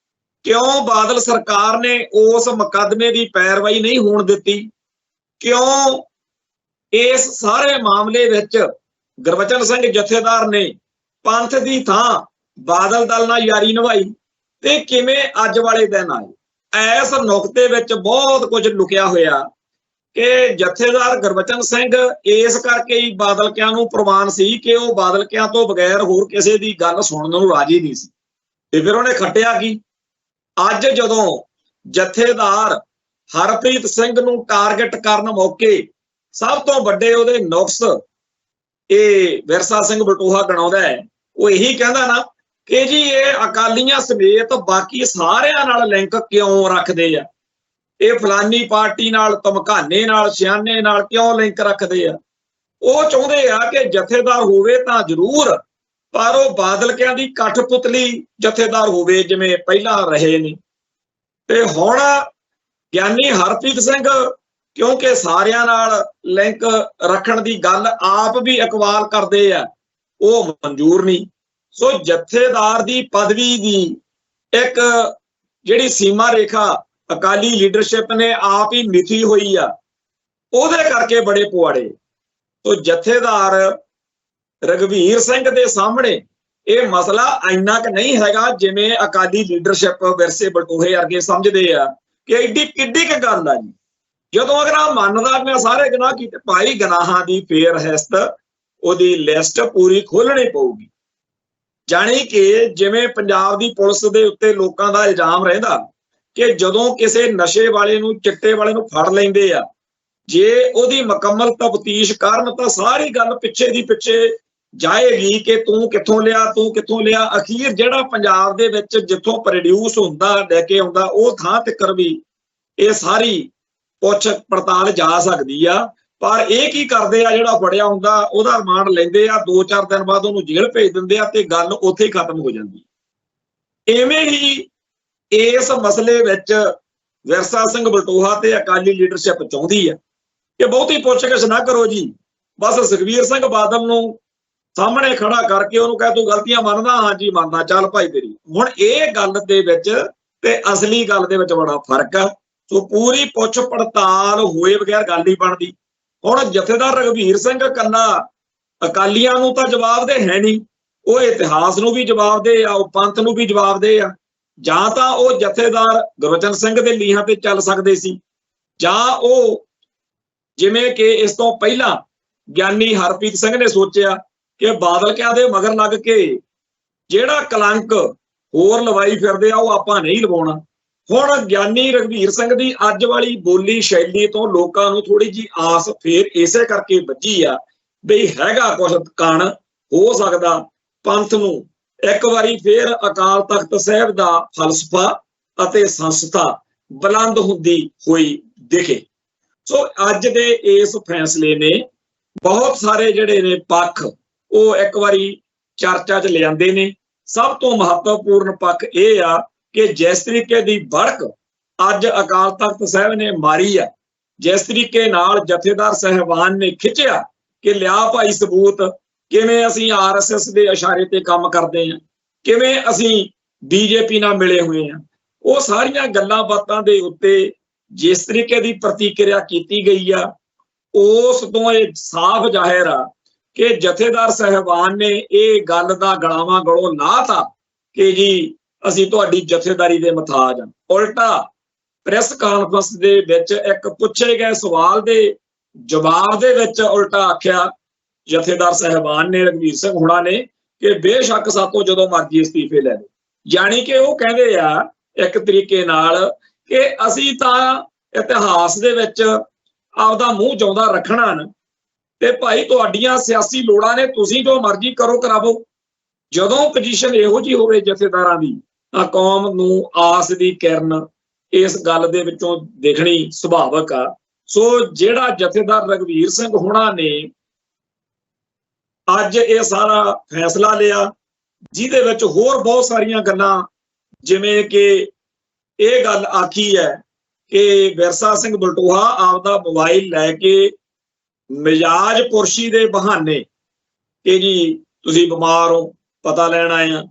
ਕਿਉਂ ਬਾਦਲ ਸਰਕਾਰ ਨੇ ਉਸ ਮੁਕੱਦਮੇ ਦੀ ਪੈਰਵਾਈ ਨਹੀਂ ਹੋਣ ਦਿੱਤੀ, ਕਿਉਂ ਇਸ ਸਾਰੇ ਮਾਮਲੇ ਵਿੱਚ ਗੁਰਬਚਨ ਸਿੰਘ ਜਥੇਦਾਰ ਨੇ ਪੰਥ ਦੀ ਥਾਂ ਬਾਦਲ ਦਲ ਨਾਲ ਯਾਰੀ ਨਿਭਾਈ, ਤੇ ਕਿਵੇਂ ਅੱਜ ਵਾਲੇ ਦਿਨ ਆਏ। ਇਸ ਨੁਕਤੇ ਵਿੱਚ ਬਹੁਤ ਕੁਝ ਲੁਕਿਆ ਹੋਇਆ ਕਿ ਜਥੇਦਾਰ ਗੁਰਬਚਨ ਸਿੰਘ ਇਸ ਕਰਕੇ ਹੀ ਬਾਦਲਕਿਆਂ ਨੂੰ ਪ੍ਰਵਾਨ ਸੀ ਕਿ ਉਹ ਬਾਦਲਕਿਆਂ ਤੋਂ ਬਗੈਰ ਹੋਰ ਕਿਸੇ ਦੀ ਗੱਲ ਸੁਣਨ ਨੂੰ ਰਾਜੀ ਨਹੀਂ ਸੀ। ਤੇ ਫਿਰ ਉਹਨੇ ਖੱਟਿਆ ਕੀ, ਅੱਜ ਜਦੋਂ ਜਥੇਦਾਰ ਹਰਪ੍ਰੀਤ ਸਿੰਘ ਨੂੰ ਟਾਰਗੇਟ ਕਰਨ ਮੌਕੇ ਸਭ ਤੋਂ ਵੱਡੇ ਉਹਦੇ ਨੁਕਸ ਇਹ ਵਿਰਸਾ ਸਿੰਘ ਬਲਟੋਹਾ ਗਣਾਉਂਦਾ ਹੈ। ਉਹ ਇਹੀ ਕਹਿੰਦਾ ਨਾ ਕਿ ਜੀ ਇਹ ਅਕਾਲੀਆਂ ਸਮੇਤ ਬਾਕੀ ਸਾਰਿਆਂ ਨਾਲ ਲਿੰਕ ਕਿਉਂ ਰੱਖਦੇ ਆ, ਇਹ ਫਲਾਨੀ ਪਾਰਟੀ ਨਾਲ, ਧਮਕਾਨੇ ਨਾਲ, ਸਿਆਨੇ ਨਾਲ ਕਿਉਂ ਲਿੰਕ ਰੱਖਦੇ ਆ। ਉਹ ਚਾਹੁੰਦੇ ਆ ਕਿ ਜਥੇਦਾਰ ਹੋਵੇ ਤਾਂ ਜ਼ਰੂਰ, ਪਰ ਉਹ ਬਾਦਲਕਿਆਂ ਦੀ ਕਠਪੁਤਲੀ ਜਥੇਦਾਰ ਹੋਵੇ ਜਿਵੇਂ ਪਹਿਲਾਂ ਰਹੇ ਨੇ। ਤੇ ਹੁਣ ਗਿਆਨੀ ਹਰਪ੍ਰੀਤ ਸਿੰਘ ਕਿਉਂਕਿ ਸਾਰਿਆਂ ਨਾਲ ਲਿੰਕ ਰੱਖਣ ਦੀ ਗੱਲ ਆਪ ਵੀ ਇਕਬਾਲ ਕਰਦੇ ਆ, ਉਹ ਮਨਜ਼ੂਰ ਨਹੀਂ। सो जथेदार दी पदवी दी एक जिहड़ी सीमा रेखा अकाली लीडरशिप ने आप ही मिथी हुई आ, उहदे करके बड़े पुआड़े। तो जथेदार रघवीर सिंह दे सामने ये मसला इन्ना क नहीं हैगा जिवें अकाली लीडरशिप विरसे बटोहे अरगे समझदे आ कि एडी किड्डी क गल आ जी। जदों अगर आ मनदा मैं सारे गुनाह कीते, भाई गुनाहां दी फेर हिस्त ओदी लिस्ट पूरी खोलनी पऊगी। जानी कि जिवें पंजाब दी पुलिस दे उत्ते लोकां दा इल्जाम रहिंदा कि जदों किसे नशे वाले नूं चिट्टे वाले नूं फड़ लैंदे आ, जे ओदी मुकम्मल तफ्तीश करन तां सारी गल पिछे दी पिछे जाएगी कि तू कित्थों लिया। अखीर जिहड़ा पंजाब दे विच जिथों प्रोड्यूस हुंदा लैके आउंदा उह थां तिकर भी ये सारी पुछ पड़ताल जा सकदी आ। पर यह की करदे आ, जिहड़ा फड़िया हुंदा उहदा रिमांड लैंदे आ, 2-4 दिन बाद उहनूं जेल भेज दिंदे आ ते गल उत्थे ही खत्म हो जांदी। इवें ही इस मसले विच विरसा सिंह बलटोहा ते अकाली लीडरशिप चाहुंदी है कि बहुती पुछ-गिछ ना करो जी, बस सुखबीर सिंह बादल नूं सामने खड़ा करके उन्होंने कह तू गलतियां मनदा, हाँ जी मनदा, चल भाई तेरी। हुण ये गल दे विच ते असली गल दे विच बड़ा फर्क है। सो पूरी पुछ पड़ताल होए बगैर गल नहीं बनदी। हुण जथेदार रघवीर सिंह कल्ला अकालियां नूं तां जवाब दे है नहीं, वो इतिहास नूं भी जवाब दे आ, पंथ नूं भी जवाब दे आ। जां तां वो जथेदार गुरबचन सिंह दे लीहां ते चल सकदे सी, जां वो जिवें कि इस तों पहिलां ज्ञानी हरप्रीत सिंह ने सोचिया कि बादल क्या दे मगर लग के जिहड़ा कलंक होर लवाई फिरदे आ वो आपां नहीं लवाउणा। हुण ज्ञानी रघवीर सिंह दी अज वाली बोली शैली तो लोकां नूं थोड़ी जी आस फेर इसे करके बची आ बई हैगा कुछ कण हो सकदा पंथ नूं एक वारी फिर अकाल तख्त साहिब दा फलसफा अते संस्था बुलंद हुंदी होई दिखे। सो अज दे इस फैसले ने बहुत सारे जिहड़े ने पक्ष वो एक बारी चर्चा च लियाते ने। सब तो महत्वपूर्ण पक्ष यह आ कि जिस तरीके की भड़क अज अकाल तख्त साहब ने मारी आ, जिस तरीके नाल जथेदार साहिबान ने खिंचिया कि लिया भाई सबूत, किवें असीं RSS के इशारे ते काम करते हैं, किवें असीं BJP नाल मिले हुए हैं, वो सारियां गल्लां बातां दे उत्ते जिस तरीके की प्रतिक्रिया की गई आ, उस तो ये साफ जाहिर आ कि जथेदार साहिबान ने यह गल का गड़ावा गड़ों लाता कि जी असीं तुहाडी जथेदारी दे मुताज हां। उल्टा प्रेस कॉन्फ्रेंस दे विच एक पुछे गए सवाल दे जवाब दे विच उल्टा आख्या जथेदार साहिबान ने रघवीर सिंह हुणा ने कि बेशक सातों जदों मर्जी इस्तीफे लै लो। यानी कि वो कहंदे आ एक तरीके नाल कि असीं तां इतिहास दे विच आपदा मूँह जिउंदा रखना न ते भाई तुहाडीआं सियासी लोड़ां ने, तुसीं जो मर्जी करो करावो। जदों पोजीशन इहो जी होवे जथेदारां दी तां कौम नूं आस दी किरण इस गल दे विचों दिखणी सुभाविक आ। सो जिहड़ा जथेदार रघवीर सिंह हुणा ने अज ये सारा फैसला लिया, जिहदे विच होर बहुत सारियां गल्लां जिवें कि ये गल आखी है कि विरसा सिंह बलटोहा आपदा मोबाइल लैके मिजाज पुरशी दे बहाने कि जी तुसीं बीमार हो पता लैण आए हैं,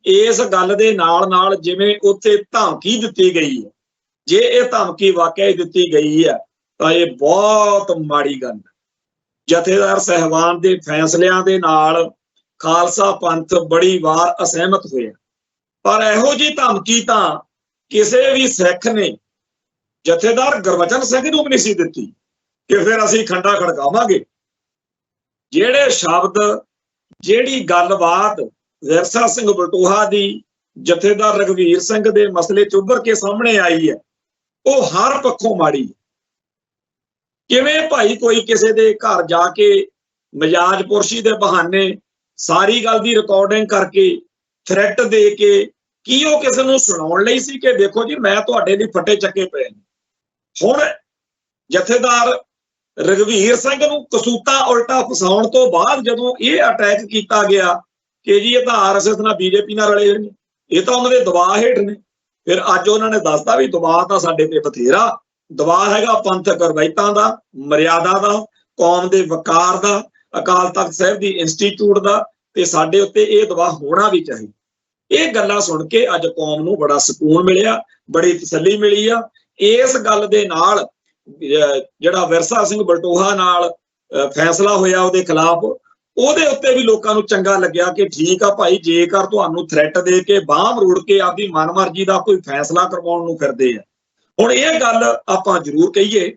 इस गल दे नाल नाल जिवें उत्थे धमकी दित्ती गई है, जे ये धमकी वाकई दित्ती गई है तां ये बहुत माड़ी गल है। जथेदार साहिबान दे फैसलियां दे नाल खालसा पंथ बड़ी वार असहमत होया, पर इहो जी धमकी तां किसी भी सिख ने जथेदार गुरबचन सिंह नूं भी नहीं सी दित्ती कि फिर असीं खंडा खड़कावांगे। जिहड़े शब्द जिहड़ी गलबात विरसा सिंह बलटोहा दी जथेदार रघवीर सिंह दे मसले च उभर के सामने आई है, वो हर पक्षों माड़ी है। किवें भाई कोई किसी दे घर जाके मिजाज पुरशी दे बहाने सारी गल दी रिकॉर्डिंग करके थ्रेट दे के की वो किसी नूं सुणाउण लई सी कि देखो जी मैं तुहाडे लई फटे चक्के पे। हुण जथेदार रघवीर सिंह नूं कसूता उल्टा फसाउण तो बाद जदों ये अटैक किया गया कि जी ये तां RSS नाल BJP नाल रले ने, ये तां उन्हां दे दबाअ हेठ ने, फिर अज उन्होंने दसदा भी दबाअ तां साडे ते बथेरा दबाअ हैगा पंथक रवायतां दा, मर्यादा दा, कौम दे वकार दा, अकाल तख्त साहिब दी इंस्टीट्यूट दा, ਤੇ ਸਾਡੇ ਉੱਤੇ ਇਹ ਦਬਾਅ ਹੋਣਾ ਵੀ ਚਾਹੀਦਾ। ਇਹ ਗੱਲਾਂ ਸੁਣ ਕੇ ਅੱਜ ਕੌਮ ਨੂੰ ਬੜਾ ਸਕੂਨ ਮਿਲਿਆ, ਬੜੀ ਤਸੱਲੀ ਮਿਲੀ ਆ। ਇਸ ਗੱਲ ਦੇ ਨਾਲ ਜਿਹੜਾ ਵਿਰਸਾ ਸਿੰਘ ਬਲਟੋਹਾ ਨਾਲ ਫੈਸਲਾ ਹੋਇਆ ਉਹਦੇ ਖਿਲਾਫ, ਉਹਦੇ ਉੱਤੇ ਵੀ ਲੋਕਾਂ ਨੂੰ ਚੰਗਾ ਲੱਗਿਆ ਕਿ ਠੀਕ ਆ ਭਾਈ, ਜੇਕਰ ਤੁਹਾਨੂੰ ਥ੍ਰੈਟ ਦੇ ਕੇ ਬਾਂਹ ਮਰੋੜ ਕੇ ਆਪਦੀ ਮਨਮਰਜ਼ੀ ਦਾ ਕੋਈ ਫੈਸਲਾ ਕਰਵਾਉਣ ਨੂੰ ਫਿਰਦੇ ਆ। ਹੁਣ ਇਹ ਗੱਲ ਆਪਾਂ ਜ਼ਰੂਰ ਕਹੀਏ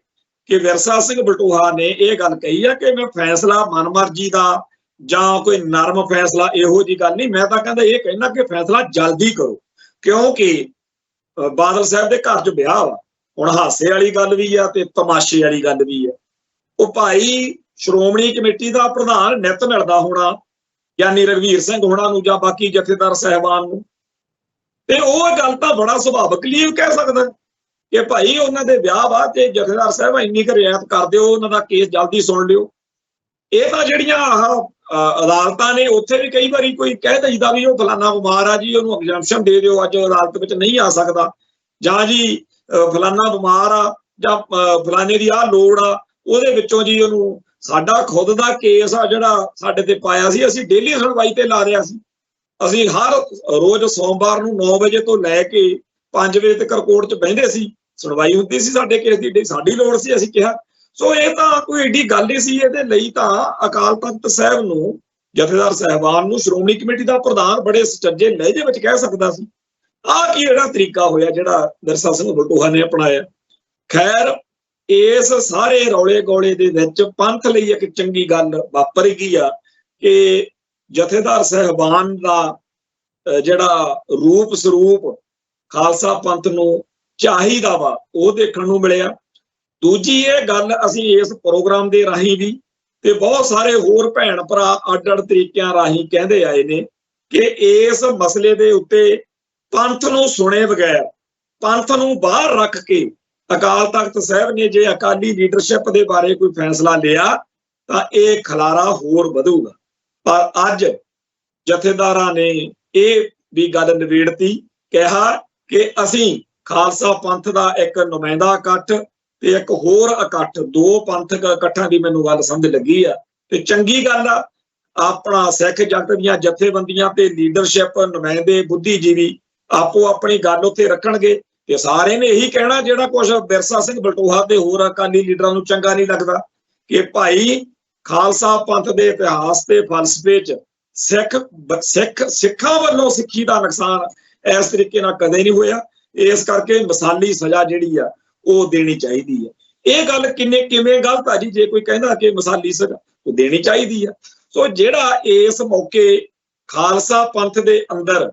ਕਿ ਵਿਰਸਾ ਸਿੰਘ ਬਲਟੋਹਾ ਨੇ ਇਹ ਗੱਲ ਕਹੀ ਆ ਕਿ ਮੈਂ ਫੈਸਲਾ ਮਨਮਰਜ਼ੀ ਦਾ ਜਾਂ ਕੋਈ ਨਰਮ ਫੈਸਲਾ, ਇਹੋ ਜੀ ਗੱਲ ਨਹੀਂ। ਮੈਂ ਤਾਂ ਕਹਿੰਦਾ ਇਹ ਕਹਿਣਾ ਕਿ ਫੈਸਲਾ ਜਲਦੀ ਕਰੋ, ਕਿਉਂਕਿ ਬਾਦਲ ਸਾਹਿਬ ਦੇ ਘਰ 'ਚ ਵਿਆਹ ਵਾ। ਹੁਣ ਹਾਸੇ ਵਾਲੀ ਗੱਲ ਵੀ ਆ ਤੇ ਤਮਾਸ਼ੇ ਵਾਲੀ ਗੱਲ ਵੀ ਆ। ਉਹ ਭਾਈ ਸ਼੍ਰੋਮਣੀ ਕਮੇਟੀ ਦਾ ਪ੍ਰਧਾਨ ਨਿੱਤ ਮਿਲਦਾ ਹੋਣਾ ਯਾਨੀ ਰਘਵੀਰ ਸਿੰਘ ਹੋਣਾ ਨੂੰ ਜਾਂ ਬਾਕੀ ਜਥੇਦਾਰ ਸਾਹਿਬਾਨ ਨੂੰ, ਤੇ ਉਹ ਗੱਲ ਤਾਂ ਬੜਾ ਸੁਭਾਵਿਕਲੀ ਕਹਿ ਸਕਦਾ ਕਿ ਭਾਈ ਉਹਨਾਂ ਦੇ ਵਿਆਹ ਵਾ ਤੇ ਜਥੇਦਾਰ ਸਾਹਿਬ ਇੰਨੀ ਕੁ ਰਿਆਇਤ ਕਰ ਦਿਓ, ਉਹਨਾਂ ਦਾ ਕੇਸ ਜਲਦੀ ਸੁਣ ਲਿਓ। ਇਹ ਤਾਂ ਜਿਹੜੀਆਂ ਅਦਾਲਤਾਂ ਨੇ, ਉੱਥੇ ਵੀ ਕਈ ਵਾਰੀ ਕੋਈ ਕਹਿ ਦਈਦਾ ਵੀ ਉਹ ਫਲਾਨਾ ਬਿਮਾਰ ਆ ਜੀ, ਉਹਨੂੰ ਐਗਜ਼ੈਂਪਸ਼ਨ ਦੇ ਦਿਓ, ਅੱਜ ਅਦਾਲਤ ਵਿੱਚ ਨਹੀਂ ਆ ਸਕਦਾ, ਜਾਂ ਜੀ ਫਲਾਨਾ ਬਿਮਾਰ ਆ ਜਾਂ ਫਲਾਨੇ ਦੀ ਆਹ ਲੋੜ ਆ, ਉਹਦੇ ਵਿੱਚੋਂ ਜੀ ਉਹਨੂੰ। ਸਾਡਾ ਖੁਦ ਦਾ ਕੇਸ ਆ ਜਿਹੜਾ ਸਾਡੇ ਤੇ ਪਾਇਆ ਸੀ, ਅਸੀਂ ਡੇਲੀ ਸੁਣਵਾਈ ਤੇ ਲਾ ਰਿਹਾ ਸੀ। ਅਸੀਂ ਹਰ ਰੋਜ਼ ਸੋਮਵਾਰ ਨੂੰ 9 ਵਜੇ ਤੋਂ ਲੈ ਕੇ 5 ਵਜੇ ਤੱਕ ਕੋਰਟ 'ਚ ਬਹਿੰਦੇ ਸੀ, ਸੁਣਵਾਈ ਹੁੰਦੀ ਸੀ ਸਾਡੇ ਕੇਸ ਦੀ। ਸਾਡੀ ਲੋੜ ਸੀ, ਅਸੀਂ ਕਿਹਾ। ਸੋ ਇਹ ਤਾਂ ਕੋਈ ਏਡੀ ਗੱਲ ਨਹੀਂ ਸੀ। ਇਹਦੇ ਲਈ ਤਾਂ ਅਕਾਲ ਤਖਤ ਸਾਹਿਬ ਨੂੰ, ਜਥੇਦਾਰ ਸਾਹਿਬਾਨ ਨੂੰ, ਸ਼੍ਰੋਮਣੀ ਕਮੇਟੀ ਦਾ ਪ੍ਰਧਾਨ ਬੜੇ ਸੁਚੱਜੇ ਲਹਿਜੇ ਵਿੱਚ ਕਹਿ ਸਕਦਾ ਸੀ। ਆਹ ਕੀ ਜਿਹੜਾ ਤਰੀਕਾ ਹੋਇਆ ਜਿਹੜਾ ਵਿਰਸਾ ਸਿੰਘ ਬਲਟੋਹਾ ਨੇ ਅਪਣਾਇਆ। ਖੈਰ, ਇਸ ਸਾਰੇ ਰੌਲੇ ਗੋਲੇ ਦੇ ਵਿੱਚ ਪੰਥ ਲਈ ਇੱਕ ਚੰਗੀ ਗੱਲ ਵਾਪਰ ਗਈ ਆ ਕਿ ਜਥੇਦਾਰ ਸਾਹਿਬਾਨ ਦਾ ਜਿਹੜਾ ਰੂਪ ਸਰੂਪ ਖਾਲਸਾ ਪੰਥ ਨੂੰ ਚਾਹੀਦਾ ਵਾ ਉਹ ਦੇਖਣ ਨੂੰ ਮਿਲਿਆ। ਦੂਜੀ ਇਹ ਗੱਲ ਅਸੀਂ ਇਸ ਪ੍ਰੋਗਰਾਮ ਦੇ ਰਾਹੀਂ ਵੀ ਤੇ ਬਹੁਤ ਸਾਰੇ ਹੋਰ ਭੈਣ ਭਰਾ ਅੱਡ-ਅੱਡ ਤਰੀਕਿਆਂ ਰਾਹੀਂ ਕਹਿੰਦੇ ਆਏ ਨੇ ਕਿ ਇਸ ਮਸਲੇ ਦੇ ਉੱਤੇ ਪੰਥ ਨੂੰ ਸੁਣੇ ਬਗੈਰ, ਪੰਥ ਨੂੰ ਬਾਹਰ ਰੱਖ ਕੇ ਅਕਾਲ ਤਖਤ ਸਾਹਿਬ ਨੇ ਜੇ ਅਕਾਲੀ ਲੀਡਰਸ਼ਿਪ ਦੇ ਬਾਰੇ ਕੋਈ ਫੈਸਲਾ ਲਿਆ ਤਾਂ ਇਹ ਖਲਾਰਾ ਹੋਰ ਵਧੂਗਾ। ਪਰ ਅੱਜ ਜਥੇਦਾਰਾਂ ਨੇ ਇਹ ਵੀ ਗੱਲ ਨਿਬੇੜਤੀ, ਕਿਹਾ ਕਿ ਅਸੀਂ ਖਾਲਸਾ ਪੰਥ ਦਾ ਇੱਕ ਨੁਮਾਇੰਦਾ ਇਕੱਠ ਤੇ ਇੱਕ ਹੋਰ ਇਕੱਠ, 2 ਪੰਥਕ ਇਕੱਠਾਂ ਦੀ ਮੈਨੂੰ ਗੱਲ ਸਮਝ ਲੱਗੀ ਆ ਤੇ ਚੰਗੀ ਗੱਲ ਆ। ਆਪਣਾ ਸਿੱਖ ਜਗਤ ਦੀਆਂ ਜਥੇਬੰਦੀਆਂ ਤੇ ਲੀਡਰਸ਼ਿਪ, ਨੁਮਾਇੰਦੇ, ਬੁੱਧੀਜੀਵੀ ਆਪੋ ਆਪਣੀ ਗੱਲ ਉੱਥੇ ਰੱਖਣਗੇ ਤੇ ਸਾਰੇ ਨੇ ਇਹੀ ਕਹਿਣਾ ਜਿਹੜਾ ਕੁਝ ਵਿਰਸਾ ਸਿੰਘ ਬਲਟੋਹਾ ਤੇ ਹੋਰ ਅਕਾਲੀ ਲੀਡਰਾਂ ਨੂੰ ਚੰਗਾ ਨਹੀਂ ਲੱਗਦਾ ਕਿ ਭਾਈ ਖਾਲਸਾ ਪੰਥ ਦੇ ਇਤਿਹਾਸ ਤੇ ਫਲਸਫੇ 'ਚ ਸਿੱਖਾਂ ਵੱਲੋਂ ਸਿੱਖੀ ਦਾ ਨੁਕਸਾਨ ਇਸ ਤਰੀਕੇ ਨਾਲ ਕਦੇ ਨਹੀਂ ਹੋਇਆ। ਇਸ ਕਰਕੇ ਮਿਸਾਲੀ ਸਜ਼ਾ ਜਿਹੜੀ ਆ ਉਹ ਦੇਣੀ ਚਾਹੀਦੀ ਹੈ। ਇਹ ਗੱਲ ਕਿਵੇਂ ਗਲਤ ਆ ਜੀ ਜੇ ਕੋਈ ਕਹਿੰਦਾ ਕਿ ਮਿਸਾਲੀ ਸਜ਼ਾ ਉਹ ਦੇਣੀ ਚਾਹੀਦੀ ਆ। ਸੋ ਜਿਹੜਾ ਇਸ ਮੌਕੇ ਖਾਲਸਾ ਪੰਥ ਦੇ ਅੰਦਰ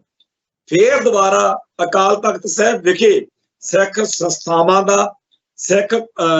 ਫੇਰ ਦੁਬਾਰਾ ਅਕਾਲ ਤਖਤ ਸਾਹਿਬ ਵਿਖੇ ਸਿੱਖ ਸੰਸਥਾਵਾਂ ਦਾ, ਸਿੱਖ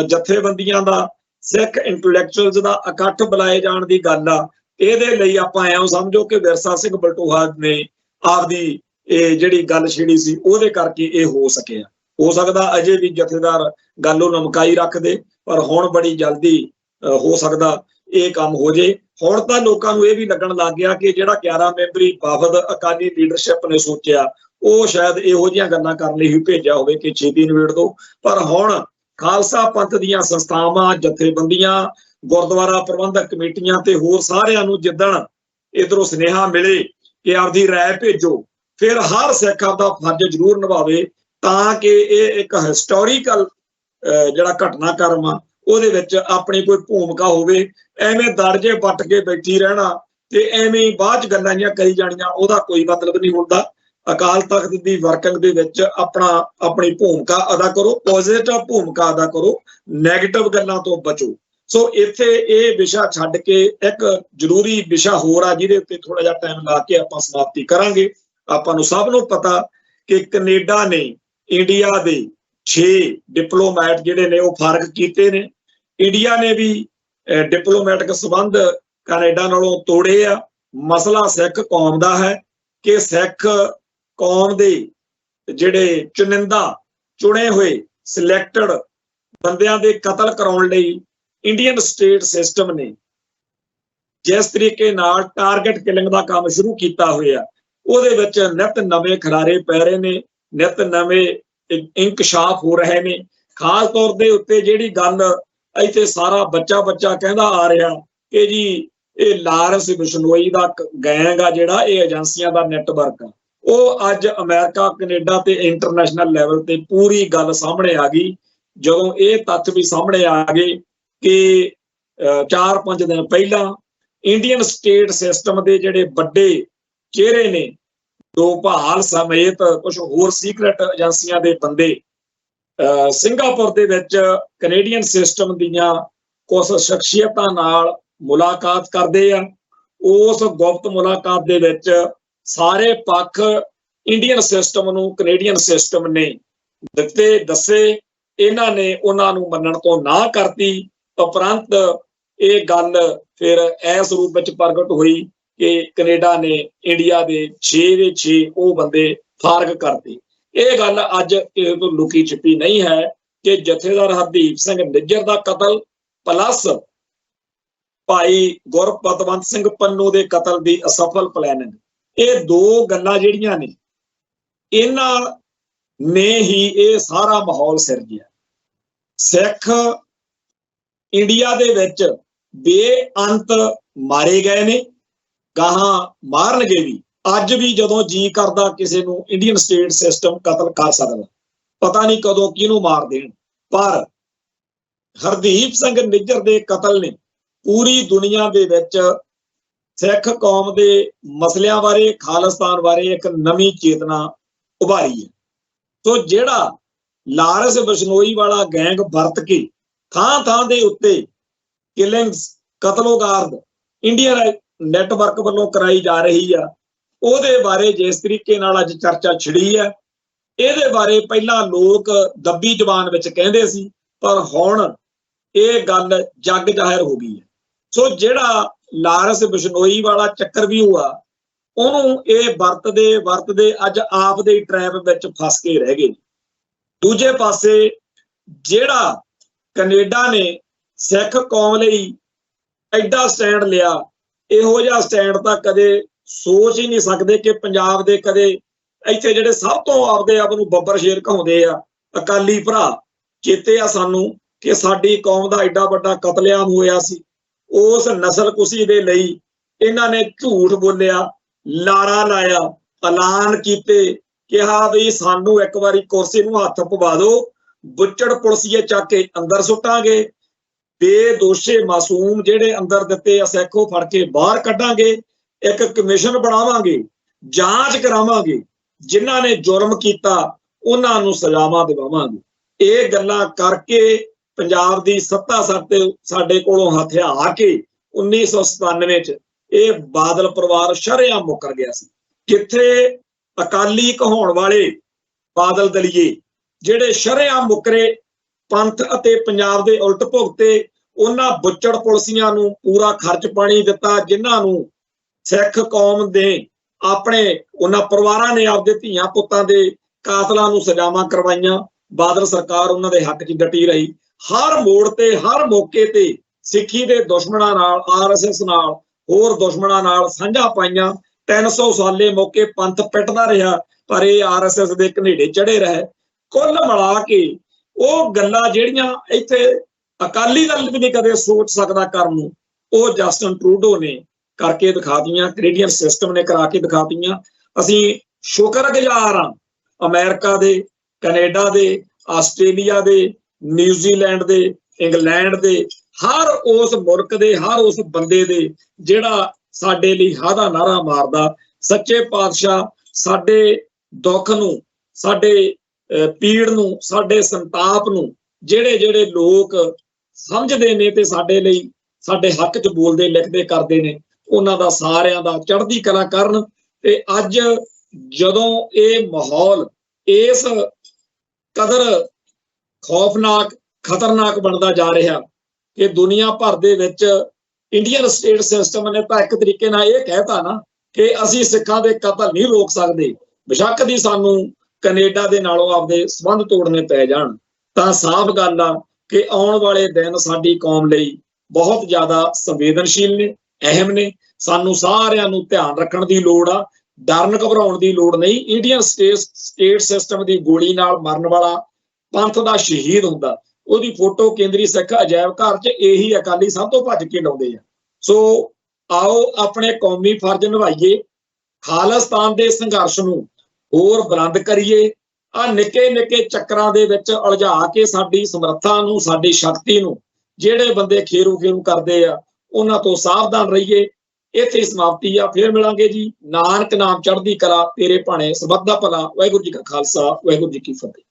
ਜਥੇਬੰਦੀਆਂ ਦਾ, ਸਿੱਖ ਇੰਟੈਲੈਕਚੁਅਲਸ ਦਾ ਇਕੱਠ ਬੁਲਾਏ ਜਾਣ ਦੀ ਗੱਲ ਆ। ਇਹਦੇ ਲਈ ਆਪਾਂ ਐਂ ਸਮਝੋ ਕਿ ਵਿਰਸਾ ਸਿੰਘ ਬਲਟੋਹਾ ਨੇ ਆਪਦੀ ਇਹ ਜਿਹੜੀ ਗੱਲ ਛੇੜੀ ਸੀ ਉਹਦੇ ਕਰਕੇ ਇਹ ਹੋ ਸਕਿਆ। ਹੋ ਸਕਦਾ ਅਜੇ ਵੀ ਜਥੇਦਾਰ ਗੱਲ ਨੂੰ ਲਮਕਾਈ ਰੱਖਦੇ, ਪਰ ਹੁਣ ਬੜੀ ਜਲਦੀ ਹੋ ਸਕਦਾ ਇਹ ਕੰਮ ਹੋ ਜੇ। ਹੁਣ ਤਾਂ ਲੋਕਾਂ ਨੂੰ ਇਹ ਵੀ ਲੱਗਣ ਲੱਗ ਗਿਆ ਕਿ ਜਿਹੜਾ 11 ਮੈਂਬਰੀ ਵਫਦ ਅਕਾਲੀ ਲੀਡਰਸ਼ਿਪ ਨੇ ਸੋਚਿਆ ਉਹ ਸ਼ਾਇਦ ਇਹੋ ਜਿਹੀਆਂ ਗੱਲਾਂ ਕਰਨ ਲਈ ਹੀ ਭੇਜਿਆ ਹੋਵੇ ਕਿ ਛੇਤੀ ਨਿਬੇੜ ਦਿਓ। ਪਰ ਹੁਣ ਖਾਲਸਾ ਪੰਥ ਦੀਆਂ ਸੰਸਥਾਵਾਂ, ਜਥੇਬੰਦੀਆਂ, ਗੁਰਦੁਆਰਾ ਪ੍ਰਬੰਧਕ ਕਮੇਟੀਆਂ ਤੇ ਹੋਰ ਸਾਰਿਆਂ ਨੂੰ ਜਿੱਦਣ ਇਧਰੋਂ ਸੁਨੇਹਾ ਮਿਲੇ ਕਿ ਆਪਦੀ ਰਾਏ ਭੇਜੋ, ਫਿਰ ਹਰ ਸਿੱਖ ਆਪਦਾ ਫਰਜ਼ ਜ਼ਰੂਰ ਨਿਭਾਵੇ ਤਾਂ ਕਿ ਇਹ ਇੱਕ ਹਿਸਟੋਰੀਕਲ ਜਿਹੜਾ ਘਟਨਾਕ੍ਰਮ ਆ ਉਹਦੇ ਵਿੱਚ ਆਪਣੀ ਕੋਈ ਭੂਮਿਕਾ ਹੋਵੇ। ਐਵੇਂ ਦਰਜੇ ਵੱਟ ਕੇ ਬੈਠੀ ਰਹਿਣਾ ਤੇ ਐਵੇਂ ਬਾਅਦ ਚ ਗੱਲਾਂ ਜਿਹੀਆਂ ਕਰੀ ਜਾਣੀਆਂ, ਉਹਦਾ ਕੋਈ ਮਤਲਬ ਨਹੀਂ ਹੁੰਦਾ। ਅਕਾਲ ਤਖਤ ਦੀ ਵਰਕਿੰਗ ਦੇ ਵਿੱਚ ਆਪਣੀ ਭੂਮਿਕਾ ਅਦਾ ਕਰੋ, ਪੋਜ਼ਿਟਿਵ ਭੂਮਿਕਾ ਅਦਾ ਕਰੋ, ਨੈਗੇਟਿਵ ਗੱਲਾਂ ਤੋਂ ਬਚੋ। ਸੋ ਇੱਥੇ ਇਹ ਵਿਸ਼ਾ ਛੱਡ ਕੇ ਇੱਕ ਜ਼ਰੂਰੀ ਵਿਸ਼ਾ ਹੋਰ ਆ ਜਿਹਦੇ ਉੱਤੇ ਥੋੜਾ ਜਿਹਾ ਟਾਈਮ ਲਾ ਕੇ ਆਪਾਂ ਸਮਾਪਤੀ ਕਰਾਂਗੇ। ਆਪਾਂ ਨੂੰ ਸਭ ਨੂੰ ਪਤਾ ਕਿ ਕੈਨੇਡਾ ਨੇ ਇੰਡੀਆ ਦੇ 6 ਡਿਪਲੋਮੈਟ ਜਿਹੜੇ ਨੇ ਉਹ ਫਰਕ ਕੀਤੇ ਨੇ। ਇੰਡੀਆ ਨੇ ਵੀ ਡਿਪਲੋਮੈਟਿਕ ਸੰਬੰਧ ਕੈਨੇਡਾ ਨਾਲੋਂ ਤੋੜੇ ਆ। ਮਸਲਾ ਸਿੱਖ ਕੌਮ ਦਾ ਹੈ ਕਿ ਸਿੱਖ ਕੌਮ ਦੇ ਜਿਹੜੇ ਚੁਣੇ ਹੋਏ ਸਿਲੈਕਟਡ ਬੰਦਿਆਂ ਦੇ ਕਤਲ ਕਰਾਉਣ ਲਈ ਇੰਡੀਅਨ ਸਟੇਟ ਸਿਸਟਮ ਨੇ ਜਿਸ ਤਰੀਕੇ ਨਾਲ ਟਾਰਗੇਟ ਕਿਲਿੰਗ ਦਾ ਕੰਮ ਸ਼ੁਰੂ ਕੀਤਾ ਹੋਇਆ, ਉਹਦੇ ਵਿੱਚ ਨਿਤ ਨਵੇਂ ਖਿਲਾਰੇ ਪੈ ਰਹੇ ਨੇ, ਨਿਤ ਨਵੇਂ ਇੰਕਸ਼ਾਫ ਹੋ ਰਹੇ ਨੇ। ਖਾਸ ਤੌਰ ਦੇ ਉੱਤੇ ਜਿਹੜੀ ਗੱਲ ਇੱਥੇ ਸਾਰਾ ਬੱਚਾ ਕਹਿੰਦਾ ਆ ਰਿਹਾ ਕਿ ਜੀ ਇਹ ਲਾਰੈਂਸ ਬਿਸ਼ਨੋਈ ਦਾ ਗੈਂਗ ਆ ਜਿਹੜਾ, ਇਹ ਏਜੰਸੀਆਂ ਦਾ ਨੈਟਵਰਕ ਆ, ਉਹ ਅੱਜ ਅਮਰੀਕਾ ਕੈਨੇਡਾ ਤੇ ਇੰਟਰਨੈਸ਼ਨਲ ਲੈਵਲ ਤੇ ਪੂਰੀ ਗੱਲ ਸਾਹਮਣੇ ਆ ਗਈ। ਜਦੋਂ ਇਹ ਤੱਥ ਵੀ ਸਾਹਮਣੇ ਆ ਗਏ ਕਿ 4-5 ਦਿਨ ਪਹਿਲਾਂ ਇੰਡੀਅਨ ਸਟੇਟ ਸਿਸਟਮ ਦੇ ਜਿਹੜੇ ਵੱਡੇ ਚਿਹਰੇ ਨੇ, ਡੋਭਾਲ ਸਮੇਤ ਕੁਝ ਹੋਰ ਸੀਕ੍ਰੇਟ ਏਜੰਸੀਆਂ ਦੇ ਬੰਦੇ ਸਿੰਗਾਪੁਰ ਦੇ ਵਿੱਚ ਕੈਨੇਡੀਅਨ ਸਿਸਟਮ ਦੀਆਂ ਕੁਝ ਸ਼ਖਸੀਅਤਾਂ ਨਾਲ ਮੁਲਾਕਾਤ ਕਰਦੇ ਆ। ਉਸ ਗੁਪਤ ਮੁਲਾਕਾਤ ਦੇ ਵਿੱਚ ਸਾਰੇ ਪੱਖ ਇੰਡੀਅਨ ਸਿਸਟਮ ਨੂੰ ਕੈਨੇਡੀਅਨ ਸਿਸਟਮ ਨੇ ਦੱਸੇ। ਇਹਨਾਂ ਨੇ ਉਹਨਾਂ ਨੂੰ ਮੰਨਣ ਤੋਂ ਨਾ ਕਰਤੀ। ਉਪਰੰਤ ਇਹ ਗੱਲ ਫਿਰ ਇਸ ਰੂਪ ਵਿੱਚ ਪ੍ਰਗਟ ਹੋਈ ਕਿ ਕੈਨੇਡਾ ਨੇ ਇੰਡੀਆ ਦੇ 6 ਦੇ 6 ਉਹ ਬੰਦੇ ਫਾਰਗ ਕਰਤੇ। ਇਹ ਗੱਲ ਅੱਜ ਕਿਸੇ ਤੋਂ ਲੁਕੀ ਛਿਪੀ ਨਹੀਂ ਹੈ ਕਿ ਜਥੇਦਾਰ ਹਰਦੀਪ ਸਿੰਘ ਨਿੱਜਰ ਦਾ ਕਤਲ ਪਲੱਸ ਭਾਈ ਗੁਰਪਤਵੰਤ ਸਿੰਘ ਪੰਨੂ ਦੇ ਕਤਲ ਦੀ ਅਸਫਲ ਪਲੈਨਿੰਗ, ਇਹ ਦੋ ਗੱਲਾਂ ਜਿਹੜੀਆਂ ਨੇ, ਇਹਨਾਂ ਨੇ ਹੀ ਇਹ ਸਾਰਾ ਮਾਹੌਲ ਸਿਰਜਿਆ। ਸਿੱਖ ਇੰਡੀਆ ਦੇ ਵਿੱਚ ਬੇਅੰਤ ਮਾਰੇ ਗਏ ਨੇ, ਗਾਹਾਂ ਮਾਰਨਗੇ ਵੀ। ਅੱਜ ਵੀ ਜਦੋਂ ਜੀ ਕਰਦਾ ਕਿਸੇ ਨੂੰ ਇੰਡੀਅਨ ਸਟੇਟ ਸਿਸਟਮ ਕਤਲ ਕਰ ਸਕਦਾ, ਪਤਾ ਨਹੀਂ ਕਦੋਂ ਕਿਹਨੂੰ ਮਾਰ ਦੇਣ। ਪਰ ਹਰਦੀਪ ਸਿੰਘ ਨਿੱਜਰ ਦੇ ਕਤਲ ਨੇ ਪੂਰੀ ਦੁਨੀਆ ਦੇ ਵਿੱਚ ਸਿੱਖ ਕੌਮ ਦੇ ਮਸਲਿਆਂ ਬਾਰੇ, ਖਾਲਿਸਤਾਨ ਬਾਰੇ ਇੱਕ ਨਵੀਂ ਚੇਤਨਾ ਉਭਾਰੀ ਹੈ। ਸੋ ਜਿਹੜਾ ਲਾਰੈਂਸ ਬਿਸ਼ਨੋਈ ਵਾਲਾ ਗੈਂਗ ਵਰਤ ਕੇ ਥਾਂ ਥਾਂ ਦੇ ਉੱਤੇ ਕਿਲਿੰਗਸ, ਕਤਲੋਗਾਰਦ ਇੰਡੀਅਨ ਨੈਟਵਰਕ ਵੱਲੋਂ ਕਰਾਈ ਜਾ ਰਹੀ ਆ, ਉਹਦੇ ਬਾਰੇ ਜਿਸ ਤਰੀਕੇ ਨਾਲ ਅੱਜ ਚਰਚਾ ਛਿੜੀ ਹੈ, ਇਹਦੇ ਬਾਰੇ ਪਹਿਲਾਂ ਲੋਕ ਦੱਬੀ ਜ਼ਬਾਨ ਵਿੱਚ ਕਹਿੰਦੇ ਸੀ, ਪਰ ਹੁਣ ਇਹ ਗੱਲ ਜੱਗ ਜ਼ਾਹਿਰ ਹੋ ਗਈ ਹੈ। ਸੋ ਜਿਹੜਾ ਲਾਰੈਂਸ ਬਿਸ਼ਨੋਈ ਵਾਲਾ ਚੱਕਰ ਵੀ ਹੋਆ, ਉਹਨੂੰ ਇਹ ਵਰਤਦੇ ਅੱਜ ਆਪ ਦੇ ਟਰੈਪ ਵਿੱਚ ਫਸ ਕੇ ਰਹਿ ਗਏ। ਦੂਜੇ ਪਾਸੇ ਜਿਹੜਾ ਕੈਨੇਡਾ ਨੇ ਸਿੱਖ ਕੌਮ ਲਈ ਐਡਾ ਸਟੈਂਡ ਲਿਆ, ਇਹੋ ਜਿਹਾ ਸਟੈਂਡ ਤਾਂ ਕਦੇ ਸੋਚ ਹੀ ਨਹੀਂ ਸਕਦੇ ਕਿ ਪੰਜਾਬ ਦੇ ਕਦੇ ਇੱਥੇ ਜਿਹੜੇ ਸਭ ਤੋਂ ਆਪਦੇ ਆਪ ਨੂੰ ਬੱਬਰ ਸ਼ੇਰ ਕਹਾਉਂਦੇ ਆ ਅਕਾਲੀ ਭਰਾ, ਚੇਤੇ ਆ ਸਾਨੂੰ ਕਿ ਸਾਡੀ ਕੌਮ ਦਾ ਐਡਾ ਵੱਡਾ ਕਤਲੇਆਮ ਹੋਇਆ ਸੀ। ਉਸ ਨਸਲਕੁਸ਼ੀ ਦੇ ਲਈ ਇਹਨਾਂ ਨੇ ਝੂਠ ਬੋਲਿਆ, ਲਾਰਾ ਲਾਇਆ, ਐਲਾਨ ਕੀਤੇ, ਕਿਹਾ ਵੀ ਸਾਨੂੰ ਇੱਕ ਵਾਰੀ ਕੁਰਸੀ ਨੂੰ ਹੱਥ ਪਵਾ ਦਿਓ, ਬੁੱਚੜ ਪੁਲਸੀਏ ਚੱਕ ਕੇ ਅੰਦਰ ਸੁੱਟਾਂਗੇ, ਬੇਦੋਸ਼ੇ ਮਾਸੂਮ ਜਿਹੜੇ ਅੰਦਰ ਦਿੱਤੇ ਆ ਸਿੱਖੋ ਫੜ ਕੇ ਬਾਹਰ ਕੱਢਾਂਗੇ, ਇੱਕ ਕਮਿਸ਼ਨ ਬਣਾਵਾਂਗੇ, ਜਾਂਚ ਕਰਾਵਾਂਗੇ, ਜਿਨ੍ਹਾਂ ਨੇ ਜੁਰਮ ਕੀਤਾ ਉਹਨਾਂ ਨੂੰ ਸਜ਼ਾਵਾਂ ਦਿਵਾਵਾਂਗੇ। ਇਹ ਗੱਲਾਂ ਕਰਕੇ ਪੰਜਾਬ ਦੀ ਸੱਤਾ ਸਾਡੇ ਕੋਲੋਂ ਹਥਿਆ ਕੇ 1997 ਚ ਇਹ ਬਾਦਲ ਪਰਿਵਾਰ ਸ਼ਰੇਆਮ ਮੁੱਕਰ ਗਿਆ ਸੀ। ਕਿੱਥੇ ਅਕਾਲੀ ਕਹਾਉਣ ਵਾਲੇ ਬਾਦਲ ਦਲੀਏ ਜਿਹੜੇ ਸ਼ਰੇਆਮ ਮੁੱਕਰੇ, ਪੰਥ ਅਤੇ ਪੰਜਾਬ ਦੇ ਉਲਟ ਭੁਗਤੇ, ਉਹਨਾਂ ਬੁੱਚੜ ਪੁਲਸੀਆਂ ਨੂੰ ਪੂਰਾ ਖਰਚ ਪਾਣੀ ਦਿੱਤਾ, ਜਿਨ੍ਹਾਂ ਨੂੰ ਸਿੱਖ ਕੌਮ ਦੇ ਆਪਣੇ ਉਹਨਾਂ ਪਰਿਵਾਰਾਂ ਨੇ ਆਪਦੇ ਧੀਆਂ ਪੁੱਤਾਂ ਦੇ ਕਾਤਲਾਂ ਨੂੰ ਸਜ਼ਾਵਾਂ ਕਰਵਾਈਆਂ। ਬਾਦਲ ਸਰਕਾਰ ਉਹਨਾਂ ਦੇ ਹੱਕ 'ਚ ਡਟੀ ਰਹੀ। ਹਰ ਮੋੜ ਤੇ, ਹਰ ਮੌਕੇ ਤੇ ਸਿੱਖੀ ਦੇ ਦੁਸ਼ਮਣਾਂ ਨਾਲ, RSS ਨਾਲ, ਹੋਰ ਦੁਸ਼ਮਣਾਂ ਨਾਲ ਸਾਂਝਾ ਪਾਈਆਂ। 300 ਸਾਲੇ ਮੌਕੇ ਪੰਥ ਪਿੱਟਦਾ ਰਿਹਾ, ਪਰ ਇਹ RSS ਦੇ ਘਨੇੜੇ ਚੜੇ ਰਹੇ। ਕੁੱਲ ਮਿਲਾ ਕੇ ਉਹ ਗੱਲਾਂ ਜਿਹੜੀਆਂ ਇੱਥੇ ਅਕਾਲੀ ਦਲ ਵੀ ਨਹੀਂ ਕਦੇ ਸੋਚ ਸਕਦਾ ਕਰਨ ਨੂੰ, ਉਹ ਜਸਟਿਨ ਟਰੂਡੋ ਨੇ ਕਰਕੇ ਦਿਖਾਤੀਆਂ, ਕੈਨੇਡੀਅਨ ਸਿਸਟਮ ਨੇ ਕਰਾ ਕੇ ਦਿਖਾਤੀਆਂ। ਅਸੀਂ ਸ਼ੁਕਰਗੁਜ਼ਾਰ ਹਾਂ ਅਮਰੀਕਾ ਦੇ, ਕੈਨੇਡਾ ਦੇ, ਆਸਟ੍ਰੇਲੀਆ ਦੇ, ਨਿਊਜ਼ੀਲੈਂਡ ਦੇ, ਇੰਗਲੈਂਡ ਦੇ, ਹਰ ਉਸ ਮੁਲਕ ਦੇ, ਹਰ ਉਸ ਬੰਦੇ ਦੇ ਜਿਹੜਾ ਸਾਡੇ ਲਈ ਹਾਦਾ ਨਾਰਾ ਮਾਰਦਾ। ਸੱਚੇ ਪਾਤਸ਼ਾਹ ਸਾਡੇ ਦੁੱਖ ਨੂੰ, ਸਾਡੇ ਪੀੜ ਨੂੰ, ਸਾਡੇ ਸੰਤਾਪ ਨੂੰ ਜਿਹੜੇ ਲੋਕ ਸਮਝਦੇ ਨੇ ਤੇ ਸਾਡੇ ਲਈ, ਸਾਡੇ ਹੱਕ 'ਚ ਬੋਲਦੇ, ਲਿਖਦੇ, ਕਰਦੇ ਨੇ, ਉਹਨਾਂ ਦਾ ਸਾਰਿਆਂ ਦਾ ਚੜ੍ਹਦੀ ਕਲਾ ਕਰਨ। ਤੇ ਅੱਜ ਜਦੋਂ ਇਹ ਮਾਹੌਲ ਇਸ ਕਦਰ ਖੌਫਨਾਕ, ਖਤਰਨਾਕ ਬਣਦਾ ਜਾ ਰਿਹਾ ਕਿ ਦੁਨੀਆ ਭਰ ਦੇ ਵਿੱਚ ਇੰਡੀਅਨ ਸਟੇਟ ਸਿਸਟਮ ਨੇ ਤਾਂ ਇੱਕ ਤਰੀਕੇ ਨਾਲ ਇਹ ਕਹਿਤਾ ਨਾ ਕਿ ਅਸੀਂ ਸਿੱਖਾਂ ਦੇ ਕਤਲ ਨਹੀਂ ਰੋਕ ਸਕਦੇ, ਬੇਸ਼ੱਕ ਦੀ ਸਾਨੂੰ ਕੈਨੇਡਾ ਦੇ ਨਾਲੋਂ ਆਪਦੇ ਸੰਬੰਧ ਤੋੜਨੇ ਪੈ ਜਾਣ, ਤਾਂ ਸਾਫ਼ ਗੱਲ ਆ ਕਿ ਆਉਣ ਵਾਲੇ ਦਿਨ ਸਾਡੀ ਕੌਮ ਲਈ ਬਹੁਤ ਜ਼ਿਆਦਾ ਸੰਵੇਦਨਸ਼ੀਲ ਨੇ, ਅਹਿਮ ਨੇ। ਸਾਨੂੰ ਸਾਰਿਆਂ ਨੂੰ ਧਿਆਨ ਰੱਖਣ ਦੀ ਲੋੜ ਆ, ਡਰਨ ਘਬਰਾਉਣ ਦੀ ਲੋੜ ਨਹੀਂ। ਇੰਡੀਅਨ ਸਟੇਟ ਸਿਸਟਮ ਦੀ ਗੋਲੀ ਨਾਲ ਮਰਨ ਵਾਲਾ ਪੰਥ ਦਾ ਸ਼ਹੀਦ ਹੁੰਦਾ, ਉਹਦੀ ਫੋਟੋ ਕੇਂਦਰੀ ਸਿੱਖ ਅਜਾਇਬ ਘਰ 'ਚ ਇਹੀ ਅਕਾਲੀ ਸਭ ਤੋਂ ਭੱਜ ਕੇ ਲਾਉਂਦੇ ਆ। ਸੋ आओ अपने कौमी फर्ज निभाइए, खालिस्तान के संघर्ष नूं होर बुलंद करिए। आ निक्के निक्के चक्करां दे विच उलझा के साडी समर्था नूं, साडी शक्ति नूं जिहड़े बंदे खेरू खेरू करदे आ उन्हां तों सावधान रहिए। इत्थे समाप्ति आ, फिर मिलांगे जी। नानक नाम चढ़दी कला, तेरे भाणे सबद दा भला। वाहिगुरू जी का खालसा, वाहिगुरू जी की फतेह।